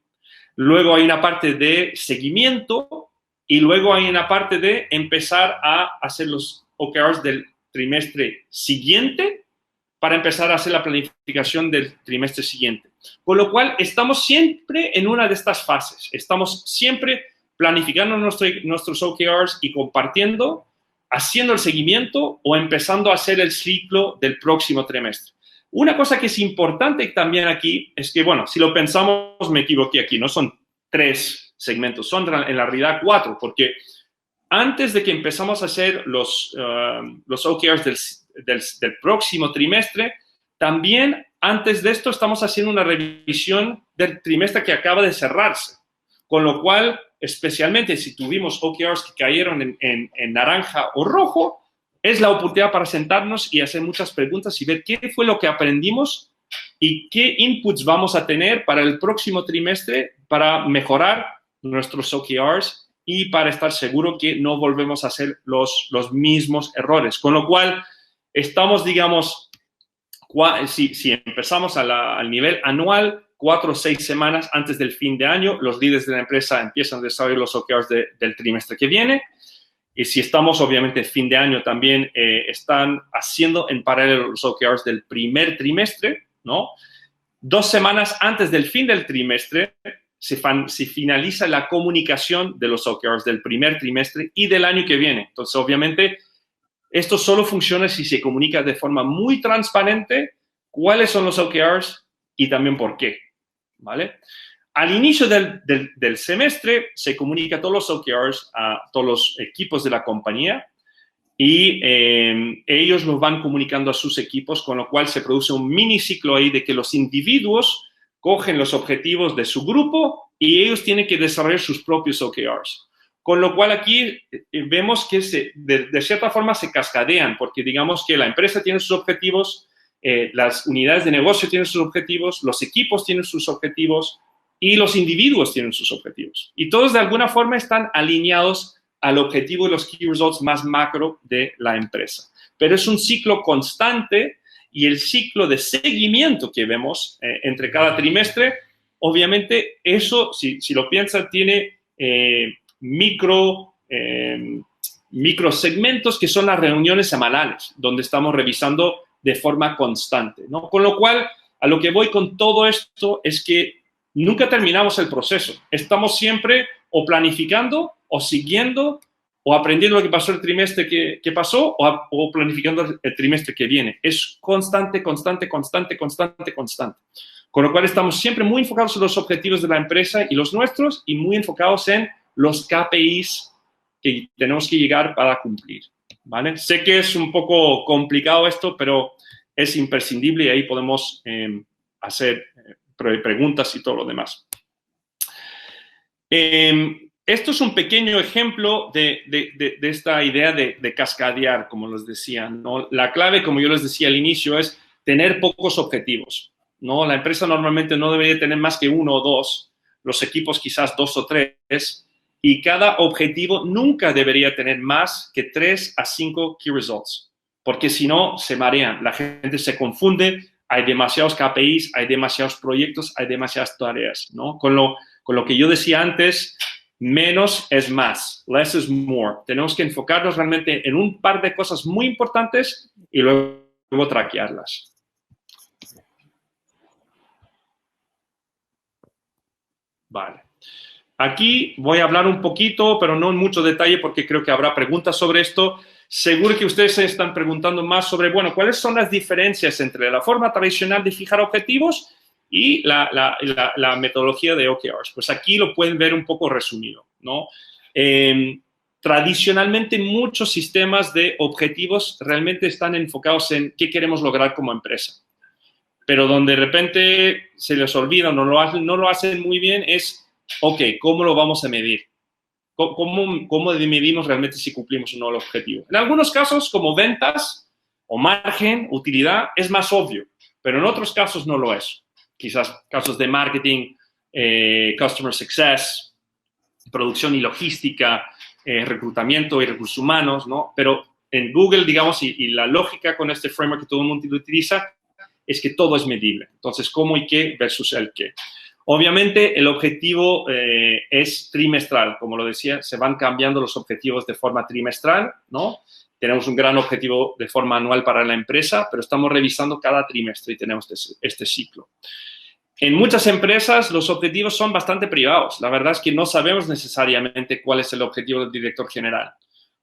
Luego hay una parte de seguimiento y luego hay una parte de empezar a hacer los OKRs del trimestre siguiente. para empezar a hacer la planificación del trimestre siguiente. Con lo cual, estamos siempre en una de estas fases. Estamos siempre planificando nuestros OKRs y compartiendo, haciendo el seguimiento o empezando a hacer el ciclo del próximo trimestre. Una cosa que es importante también aquí es que, bueno, si lo pensamos, me equivoqué aquí, no son 3 segmentos, son en la realidad 4, porque antes de que empezamos a hacer los OKRs del próximo trimestre, también antes de esto estamos haciendo una revisión del trimestre que acaba de cerrarse. Con lo cual, especialmente si tuvimos OKRs que cayeron en naranja o rojo, es la oportunidad para sentarnos y hacer muchas preguntas y ver qué fue lo que aprendimos y qué inputs vamos a tener para el próximo trimestre para mejorar nuestros OKRs y para estar seguro que no volvemos a hacer los mismos errores. Con lo cual, estamos, digamos, si empezamos al nivel anual, 4 o 6 semanas antes del fin de año, los líderes de la empresa empiezan a desarrollar los OKRs del trimestre que viene. Y si estamos, obviamente, fin de año también están haciendo en paralelo los OKRs del primer trimestre, ¿no? 2 semanas antes del fin del trimestre se finaliza la comunicación de los OKRs del primer trimestre y del año que viene. Entonces, obviamente, esto solo funciona si se comunica de forma muy transparente cuáles son los OKRs y también por qué, ¿vale? Al inicio del semestre se comunica todos los OKRs a todos los equipos de la compañía y ellos los van comunicando a sus equipos, con lo cual se produce un mini ciclo ahí de que los individuos cogen los objetivos de su grupo y ellos tienen que desarrollar sus propios OKRs. Con lo cual aquí vemos que de cierta forma se cascadean, porque digamos que la empresa tiene sus objetivos, las unidades de negocio tienen sus objetivos, los equipos tienen sus objetivos y los individuos tienen sus objetivos. Y todos de alguna forma están alineados al objetivo de los key results más macro de la empresa. Pero es un ciclo constante y el ciclo de seguimiento que vemos entre cada trimestre, obviamente eso, si lo piensan, tiene micro segmentos que son las reuniones semanales, donde estamos revisando de forma constante, ¿no? Con lo cual, a lo que voy con todo esto es que nunca terminamos el proceso. Estamos siempre o planificando o siguiendo o aprendiendo lo que pasó el trimestre que pasó o planificando el trimestre que viene. Es constante, constante, constante, constante, constante. Con lo cual estamos siempre muy enfocados en los objetivos de la empresa y los nuestros y muy enfocados en los KPIs que tenemos que llegar para cumplir, ¿vale? Sé que es un poco complicado esto, pero es imprescindible y ahí podemos hacer preguntas y todo lo demás. Esto es un pequeño ejemplo de esta idea de cascadear, como les decía, ¿no? La clave, como yo les decía al inicio, es tener pocos objetivos, ¿no? La empresa normalmente no debería tener más que 1 o 2, los equipos quizás 2 o 3, y cada objetivo nunca debería tener más que 3 a 5 key results, porque si no, se marean, la gente se confunde, hay demasiados KPIs, hay demasiados proyectos, hay demasiadas tareas, ¿no? Con lo que yo decía antes, menos es más, less is more. Tenemos que enfocarnos realmente en un par de cosas muy importantes y luego traquearlas. Vale. Aquí voy a hablar un poquito, pero no en mucho detalle porque creo que habrá preguntas sobre esto. Seguro que ustedes se están preguntando más sobre, bueno, ¿cuáles son las diferencias entre la forma tradicional de fijar objetivos y la metodología de OKRs? Pues aquí lo pueden ver un poco resumido, ¿no? Tradicionalmente, muchos sistemas de objetivos realmente están enfocados en qué queremos lograr como empresa. Pero donde de repente se les olvida o no lo hacen muy bien es, ok, ¿cómo lo vamos a medir? ¿Cómo medimos realmente si cumplimos o no el objetivo? En algunos casos, como ventas o margen, utilidad, es más obvio, pero en otros casos no lo es. Quizás casos de marketing, customer success, producción y logística, reclutamiento y recursos humanos, ¿no? Pero en Google, digamos, y la lógica con este framework que todo el mundo utiliza es que todo es medible. Entonces, ¿cómo y qué versus el qué? Obviamente, el objetivo es trimestral. Como lo decía, se van cambiando los objetivos de forma trimestral, ¿no? tenemos un gran objetivo de forma anual para la empresa, pero estamos revisando cada trimestre y tenemos este ciclo. En muchas empresas los objetivos son bastante privados. La verdad es que no sabemos necesariamente cuál es el objetivo del director general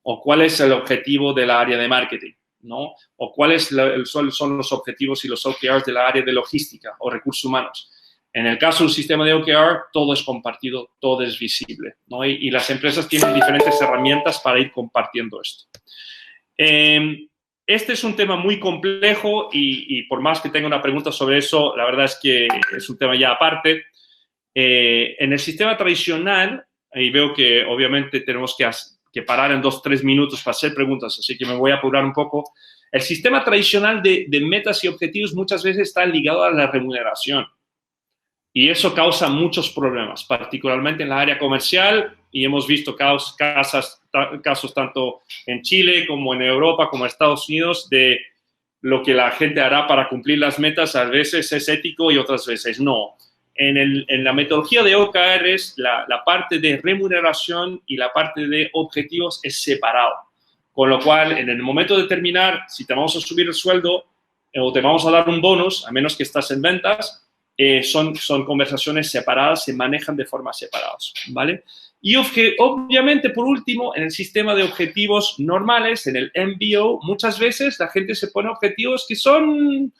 o cuál es el objetivo de la área de marketing, ¿no? O cuáles son los objetivos y los OKRs de la área de logística o recursos humanos. En el caso del sistema de OKR, todo es compartido, todo es visible, ¿no? Y las empresas tienen diferentes herramientas para ir compartiendo esto. Este es un tema muy complejo y por más que tenga una pregunta sobre eso, la verdad es que es un tema ya aparte. En el sistema tradicional, y veo que obviamente tenemos que parar en 2-3 minutos para hacer preguntas, así que me voy a apurar un poco. El sistema tradicional de metas y objetivos muchas veces está ligado a la remuneración. Y eso causa muchos problemas, particularmente en la área comercial, y hemos visto casos tanto en Chile como en Europa, como en Estados Unidos, de lo que la gente hará para cumplir las metas. A veces es ético y otras veces no. En la metodología de OKRs, la parte de remuneración y la parte de objetivos es separado. Con lo cual, en el momento de terminar, si te vamos a subir el sueldo o te vamos a dar un bonus, a menos que estás en ventas, son conversaciones separadas, se manejan de forma separadas, ¿vale? Y obviamente, por último, en el sistema de objetivos normales, en el MBO, muchas veces la gente se pone objetivos que son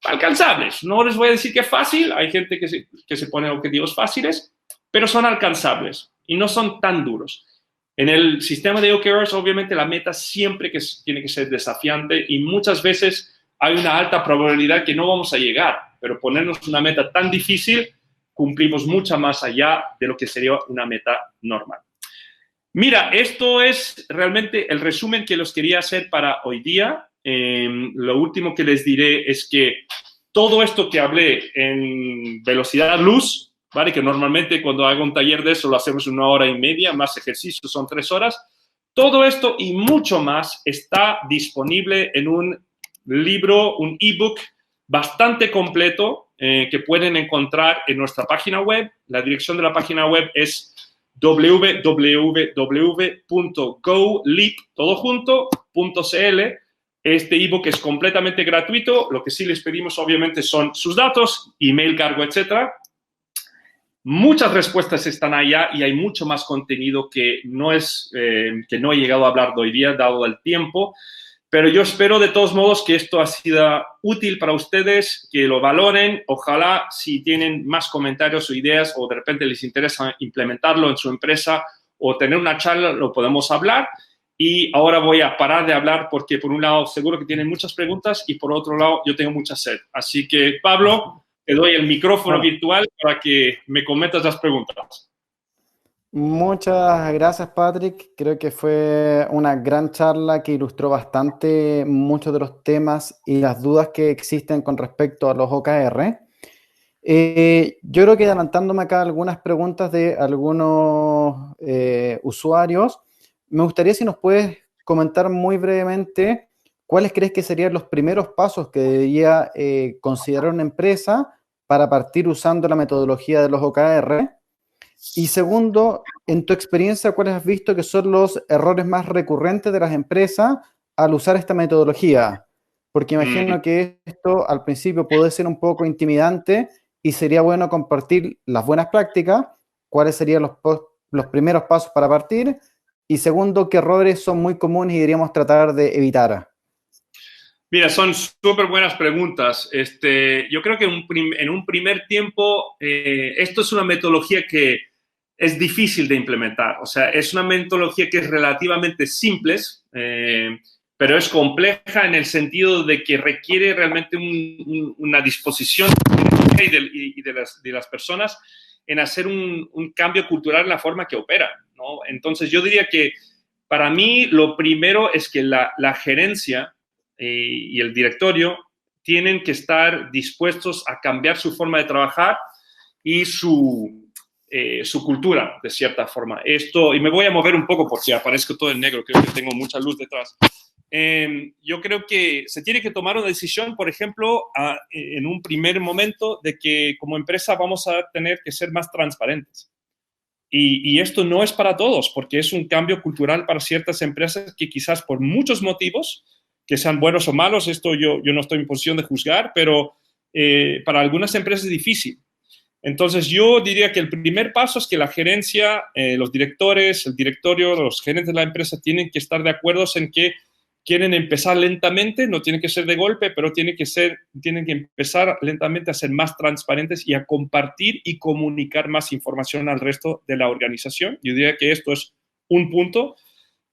alcanzables. No les voy a decir que es fácil, hay gente que se pone objetivos fáciles, pero son alcanzables y no son tan duros. En el sistema de OKRs, obviamente, la meta siempre tiene que ser desafiante y muchas veces hay una alta probabilidad que no vamos a llegar, pero ponernos una meta tan difícil, cumplimos mucho más allá de lo que sería una meta normal. Mira, esto es realmente el resumen que los quería hacer para hoy día. Lo último que les diré es que todo esto que hablé en velocidad luz, ¿vale? Que normalmente cuando hago un taller de eso lo hacemos en 1 hora y media, más ejercicios son 3 horas. Todo esto y mucho más está disponible en un libro, un ebook bastante completo que pueden encontrar en nuestra página web. La dirección de la página web es www.goleap.cl. Este ebook es completamente gratuito. Lo que sí les pedimos, obviamente, son sus datos, email, cargo, etcétera. Muchas respuestas están allá y hay mucho más contenido que no he llegado a hablar de hoy día, dado el tiempo. Pero yo espero de todos modos que esto ha sido útil para ustedes, que lo valoren. Ojalá si tienen más comentarios o ideas o de repente les interesa implementarlo en su empresa o tener una charla, lo podemos hablar. Y ahora voy a parar de hablar porque por un lado seguro que tienen muchas preguntas y por otro lado yo tengo mucha sed. Así que Pablo, te doy el micrófono virtual para que me comentas las preguntas. Muchas gracias, Patrick. Creo que fue una gran charla que ilustró bastante muchos de los temas y las dudas que existen con respecto a los OKR. Yo creo que adelantándome acá algunas preguntas de algunos usuarios, me gustaría si nos puedes comentar muy brevemente cuáles crees que serían los primeros pasos que debería considerar una empresa para partir usando la metodología de los OKR. Y segundo, en tu experiencia, ¿cuáles has visto que son los errores más recurrentes de las empresas al usar esta metodología? Porque imagino que esto al principio puede ser un poco intimidante y sería bueno compartir las buenas prácticas, cuáles serían los primeros pasos para partir, y segundo, qué errores son muy comunes y deberíamos tratar de evitar. Mira, son súper buenas preguntas. Yo creo que en un primer tiempo, esto es una metodología que es difícil de implementar. O sea, es una metodología que es relativamente simple, pero es compleja en el sentido de que requiere realmente una disposición de las personas en hacer un cambio cultural en la forma que operan, ¿no? Entonces, yo diría que para mí lo primero es que la gerencia y el directorio tienen que estar dispuestos a cambiar su forma de trabajar y su cultura, de cierta forma. Y me voy a mover un poco porque aparezco todo en negro, creo que tengo mucha luz detrás. Yo creo que se tiene que tomar una decisión, por ejemplo, en un primer momento, de que como empresa vamos a tener que ser más transparentes. Y esto no es para todos, porque es un cambio cultural para ciertas empresas que quizás por muchos motivos, que sean buenos o malos, esto yo no estoy en posición de juzgar, pero para algunas empresas es difícil. Entonces, yo diría que el primer paso es que la gerencia, los directores, el directorio, los gerentes de la empresa tienen que estar de acuerdo en que quieren empezar lentamente, no tiene que ser de golpe, pero tienen que empezar lentamente a ser más transparentes y a compartir y comunicar más información al resto de la organización. Yo diría que esto es un punto.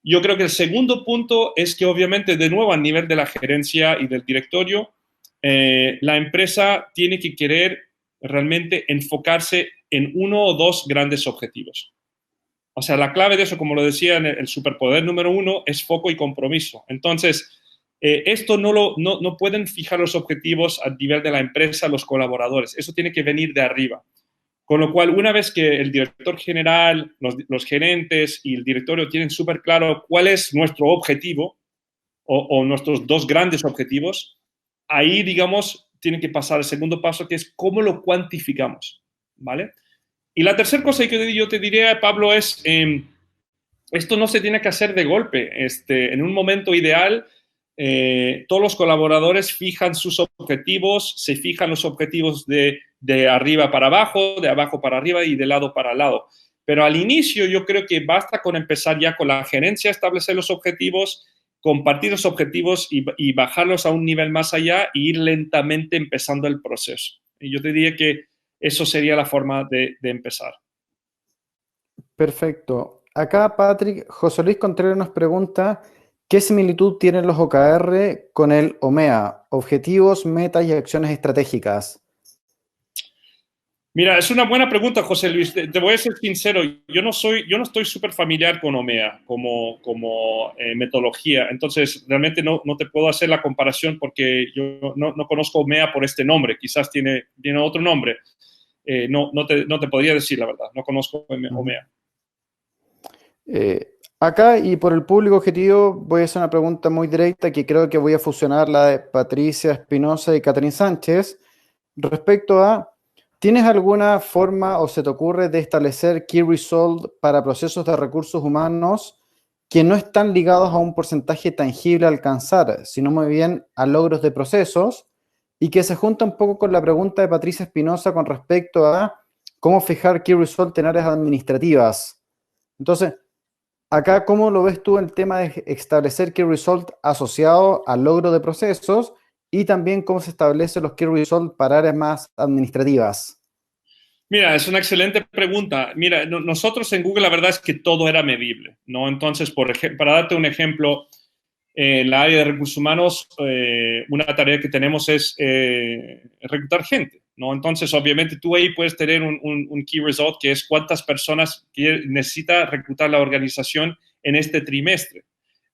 Yo creo que el segundo punto es que obviamente, de nuevo, a nivel de la gerencia y del directorio, la empresa tiene que querer realmente enfocarse en uno o dos grandes objetivos. O sea, la clave de eso, como lo decía, en el superpoder número 1 es foco y compromiso. Entonces, esto no pueden fijar los objetivos a nivel de la empresa, los colaboradores. Eso tiene que venir de arriba. Con lo cual, una vez que el director general, los gerentes y el directorio tienen súper claro cuál es nuestro objetivo o nuestros dos grandes objetivos, ahí, digamos, tiene que pasar el segundo paso, que es cómo lo cuantificamos, ¿vale? Y la tercera cosa que yo te diría, Pablo, es esto no se tiene que hacer de golpe. En un momento ideal, todos los colaboradores fijan sus objetivos, se fijan los objetivos de arriba para abajo, de abajo para arriba y de lado para lado. Pero al inicio yo creo que basta con empezar ya con la gerencia, establecer los objetivos, compartir los objetivos y bajarlos a un nivel más allá e ir lentamente empezando el proceso. Y yo te diría que eso sería la forma de empezar. Perfecto. Acá, Patrick, José Luis Contreras nos pregunta, ¿qué similitud tienen los OKR con el OMEA? Objetivos, metas y acciones estratégicas. Mira, es una buena pregunta, José Luis. Te voy a ser sincero, yo no estoy súper familiar con OMEA como metodología, entonces realmente no te puedo hacer la comparación porque yo no conozco OMEA por este nombre, quizás tiene otro nombre. No te podría decir la verdad, no conozco OMEA. Acá y por el público objetivo voy a hacer una pregunta muy directa que creo que voy a fusionar la de Patricia Espinosa y Catherine Sánchez respecto a, ¿tienes alguna forma o se te ocurre de establecer Key Result para procesos de recursos humanos que no están ligados a un porcentaje tangible a alcanzar, sino muy bien a logros de procesos y que se junta un poco con la pregunta de Patricia Espinosa con respecto a cómo fijar Key Result en áreas administrativas? Entonces, acá, ¿cómo lo ves tú el tema de establecer Key Result asociado al logro de procesos y también cómo se establecen los Key Result para áreas más administrativas? Mira, es una excelente pregunta. Mira, nosotros en Google la verdad es que todo era medible, ¿no? Entonces, para darte un ejemplo, en la área de recursos humanos, una tarea que tenemos es reclutar gente, ¿no? Entonces, obviamente, tú ahí puedes tener un key result que es cuántas personas necesita reclutar la organización en este trimestre.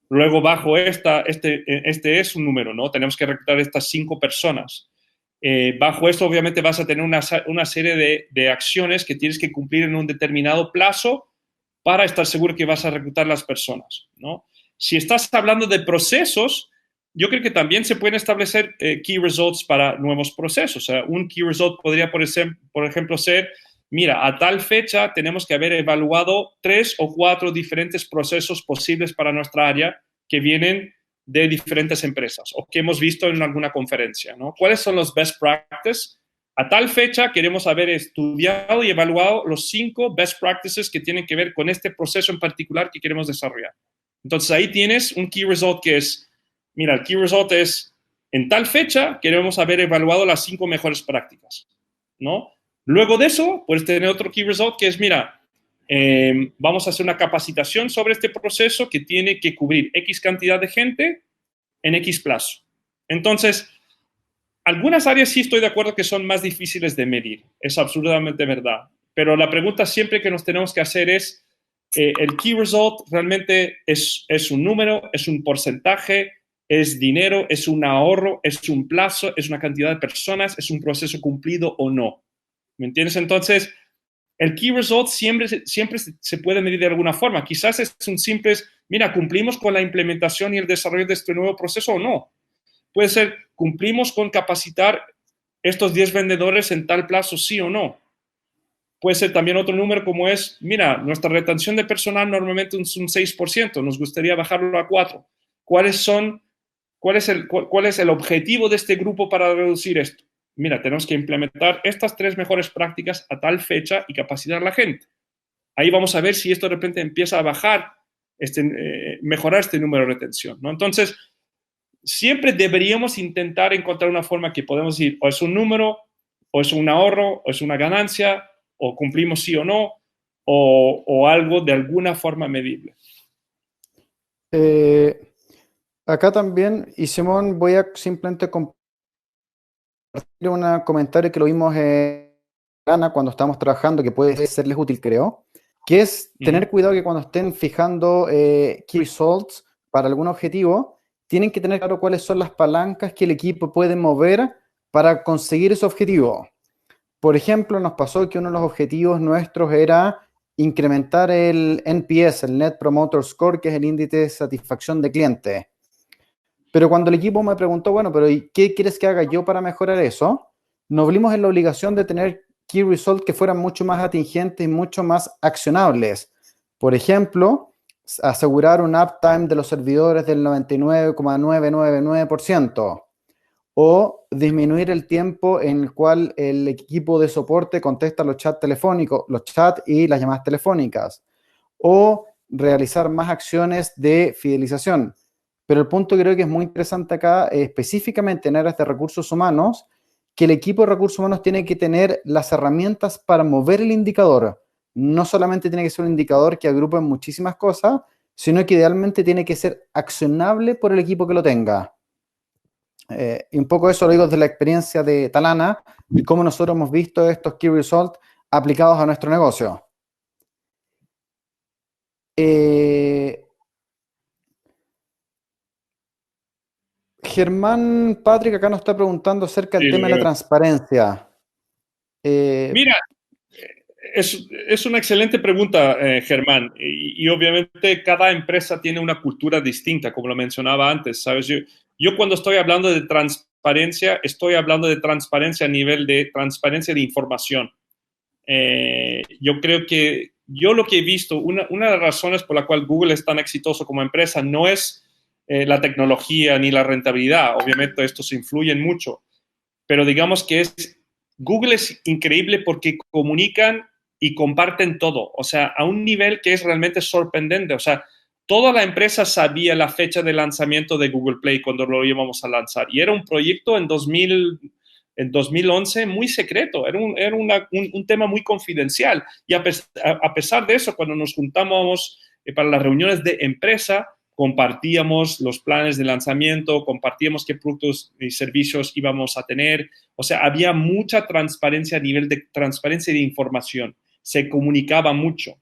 Luego, bajo este es un número, ¿no? Tenemos que reclutar estas 5 personas. Bajo esto, obviamente, vas a tener una serie de acciones que tienes que cumplir en un determinado plazo para estar seguro que vas a reclutar las personas, ¿no? Si estás hablando de procesos, yo creo que también se pueden establecer key results para nuevos procesos. O sea, un key result podría, por ejemplo, ser, mira, a tal fecha tenemos que haber evaluado 3 o 4 diferentes procesos posibles para nuestra área que vienen de diferentes empresas o que hemos visto en alguna conferencia, ¿no? ¿Cuáles son los best practices? A tal fecha queremos haber estudiado y evaluado los 5 best practices que tienen que ver con este proceso en particular que queremos desarrollar. Entonces, ahí tienes un key result que es, mira, el key result es, en tal fecha queremos haber evaluado las 5 mejores prácticas, ¿no? Luego de eso, puedes tener otro key result que es, mira, vamos a hacer una capacitación sobre este proceso que tiene que cubrir X cantidad de gente en X plazo. Entonces, algunas áreas sí estoy de acuerdo que son más difíciles de medir, es absolutamente verdad, pero la pregunta siempre que nos tenemos que hacer es, el key result realmente es un número, es un porcentaje, es dinero, es un ahorro, es un plazo, es una cantidad de personas, es un proceso cumplido o no. ¿Me entiendes? Entonces, el key result siempre se puede medir de alguna forma. Quizás es un simple, mira, ¿cumplimos con la implementación y el desarrollo de este nuevo proceso o no? Puede ser, ¿cumplimos con capacitar estos 10 vendedores en tal plazo, sí o no? puede ser también otro número como es, mira, nuestra retención de personal normalmente es un 6%, nos gustaría bajarlo a 4%. ¿Cuál es el objetivo de este grupo para reducir esto? Mira, tenemos que implementar estas 3 mejores prácticas a tal fecha y capacitar a la gente. Ahí vamos a ver si esto de repente empieza a bajar, mejorar este número de retención, ¿no? Entonces, siempre deberíamos intentar encontrar una forma que podemos decir, o es un número, o es un ahorro, o es una ganancia, o cumplimos sí o no, o algo de alguna forma medible. Acá también, y Simón, voy a simplemente compartir un comentario que lo vimos en Ana cuando estábamos trabajando, que puede serles útil, creo, que es tener cuidado que cuando estén fijando key results para algún objetivo, tienen que tener claro cuáles son las palancas que el equipo puede mover para conseguir ese objetivo. Por ejemplo, nos pasó que uno de los objetivos nuestros era incrementar el NPS, el Net Promoter Score, que es el índice de satisfacción de cliente. Pero cuando el equipo me preguntó, bueno, pero ¿y qué quieres que haga yo para mejorar eso? Nos vimos en la obligación de tener key results que fueran mucho más atingentes y mucho más accionables. Por ejemplo, asegurar un uptime de los servidores del 99,999%. O disminuir el tiempo en el cual el equipo de soporte contesta los chats telefónicos, los chats y las llamadas telefónicas. O realizar más acciones de fidelización. Pero el punto que creo que es muy interesante acá, específicamente en áreas de recursos humanos, que el equipo de recursos humanos tiene que tener las herramientas para mover el indicador. No solamente tiene que ser un indicador que agrupe muchísimas cosas, sino que idealmente tiene que ser accionable por el equipo que lo tenga. Y un poco eso lo digo desde la experiencia de Talana y cómo nosotros hemos visto estos key results aplicados a nuestro negocio. Germán Patrick acá nos está preguntando acerca del tema de la transparencia. Mira, es una excelente pregunta, Germán. Y obviamente cada empresa tiene una cultura distinta, como lo mencionaba antes, ¿sabes? Yo cuando estoy hablando de transparencia, estoy hablando de transparencia a nivel de transparencia de información. Yo creo que yo lo que he visto, una de las razones por la cual Google es tan exitoso como empresa no es la tecnología ni la rentabilidad. Obviamente estos influyen mucho, pero digamos que Google es increíble porque comunican y comparten todo, o sea, a un nivel que es realmente sorprendente. O sea, toda la empresa sabía la fecha de lanzamiento de Google Play cuando lo íbamos a lanzar, y era un proyecto en 2011 muy secreto, era un tema muy confidencial, y a pesar de eso, cuando nos juntamos para las reuniones de empresa, compartíamos los planes de lanzamiento, compartíamos qué productos y servicios íbamos a tener. O sea, había mucha transparencia a nivel de transparencia de información. Se comunicaba mucho.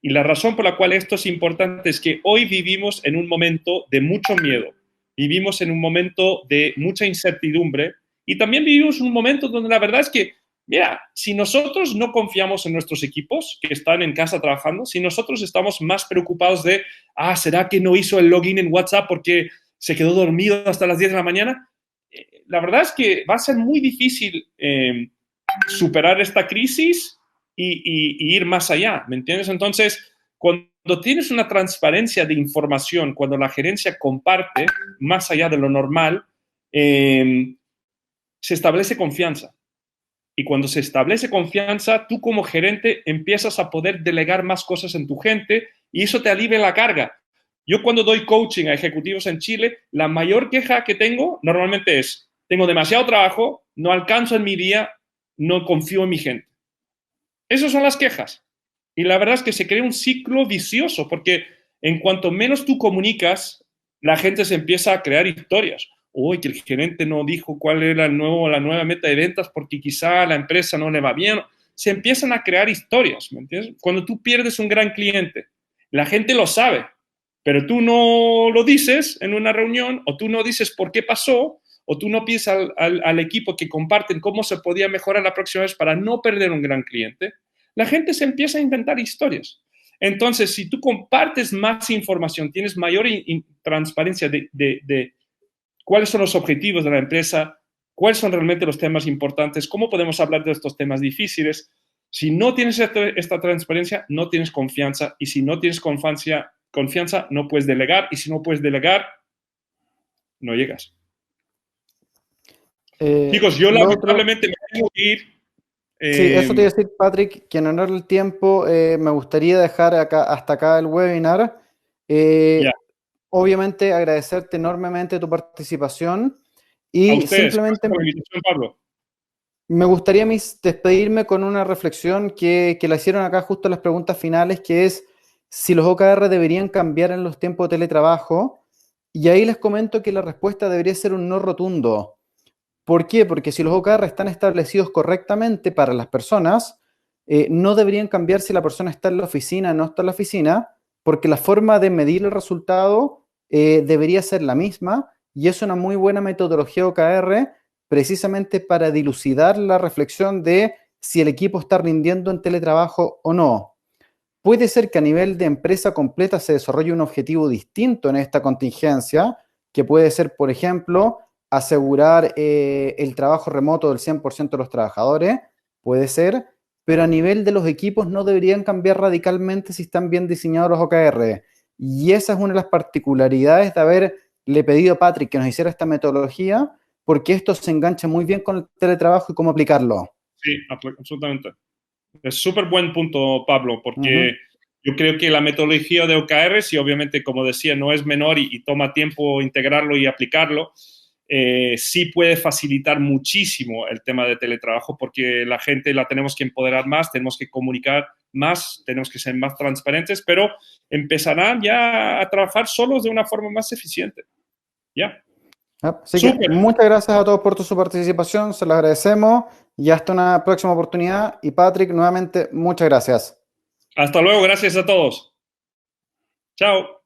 Y la razón por la cual esto es importante es que hoy vivimos en un momento de mucho miedo. Vivimos en un momento de mucha incertidumbre, y también vivimos en un momento donde la verdad es que, mira, si nosotros no confiamos en nuestros equipos que están en casa trabajando, si nosotros estamos más preocupados de, ¿será que no hizo el login en WhatsApp porque se quedó dormido hasta las 10 de la mañana? La verdad es que va a ser muy difícil superar esta crisis y ir más allá, ¿me entiendes? Entonces, cuando tienes una transparencia de información, cuando la gerencia comparte más allá de lo normal, se establece confianza. Y cuando se establece confianza, tú como gerente empiezas a poder delegar más cosas en tu gente, y eso te alivia la carga. Yo cuando doy coaching a ejecutivos en Chile, la mayor queja que tengo normalmente es, tengo demasiado trabajo, no alcanzo en mi día, no confío en mi gente. Esas son las quejas. Y la verdad es que se crea un ciclo vicioso, porque en cuanto menos tú comunicas, la gente se empieza a crear historias. Uy, que el gerente no dijo cuál era la nueva meta de ventas porque quizá a la empresa no le va bien. Se empiezan a crear historias, ¿me entiendes? Cuando tú pierdes un gran cliente, la gente lo sabe, pero tú no lo dices en una reunión, o tú no dices por qué pasó, o tú no pides al equipo que comparten cómo se podía mejorar la próxima vez para no perder un gran cliente. La gente se empieza a inventar historias. Entonces, si tú compartes más información, tienes mayor transparencia de cuáles son los objetivos de la empresa, cuáles son realmente los temas importantes, cómo podemos hablar de estos temas difíciles, Si no tienes esta transparencia, no tienes confianza. Y si no tienes confianza, no puedes delegar. Y si no puedes delegar, no llegas. Chicos, yo lamentablemente me tengo que ir. Sí, eso te iba a decir, Patrick, que en honor al tiempo me gustaría dejar hasta acá el webinar. Ya. Obviamente agradecerte enormemente tu participación A y ustedes, simplemente gracias por la invitación, Pablo. me gustaría despedirme con una reflexión que la hicieron acá justo en las preguntas finales, que es si los OKR deberían cambiar en los tiempos de teletrabajo. Y ahí les comento que la respuesta debería ser un no rotundo. ¿Por qué? Porque si los OKR están establecidos correctamente para las personas, no deberían cambiar si la persona está en la oficina o no está en la oficina, porque la forma de medir el resultado debería ser la misma y es una muy buena metodología OKR precisamente para dilucidar la reflexión de si el equipo está rindiendo en teletrabajo o no. Puede ser que a nivel de empresa completa se desarrolle un objetivo distinto en esta contingencia, que puede ser, por ejemplo, asegurar el trabajo remoto del 100% de los trabajadores, puede ser, pero a nivel de los equipos no deberían cambiar radicalmente si están bien diseñados los OKR. Y esa es una de las particularidades de haberle pedido a Patrick que nos hiciera esta metodología, porque esto se engancha muy bien con el teletrabajo y cómo aplicarlo. Sí, absolutamente. Es súper buen punto, Pablo, porque yo creo que la metodología de OKRs, y obviamente, como decía, no es menor y toma tiempo integrarlo y aplicarlo, sí puede facilitar muchísimo el tema de teletrabajo, porque la gente la tenemos que empoderar más, tenemos que comunicar más, tenemos que ser más transparentes, pero empezarán ya a trabajar solos de una forma más eficiente. Ya. Así que Súper. muchas gracias a todos por su participación, se lo agradecemos y hasta una próxima oportunidad. Y Patrick, nuevamente, muchas gracias. Hasta luego, gracias a todos. Chao.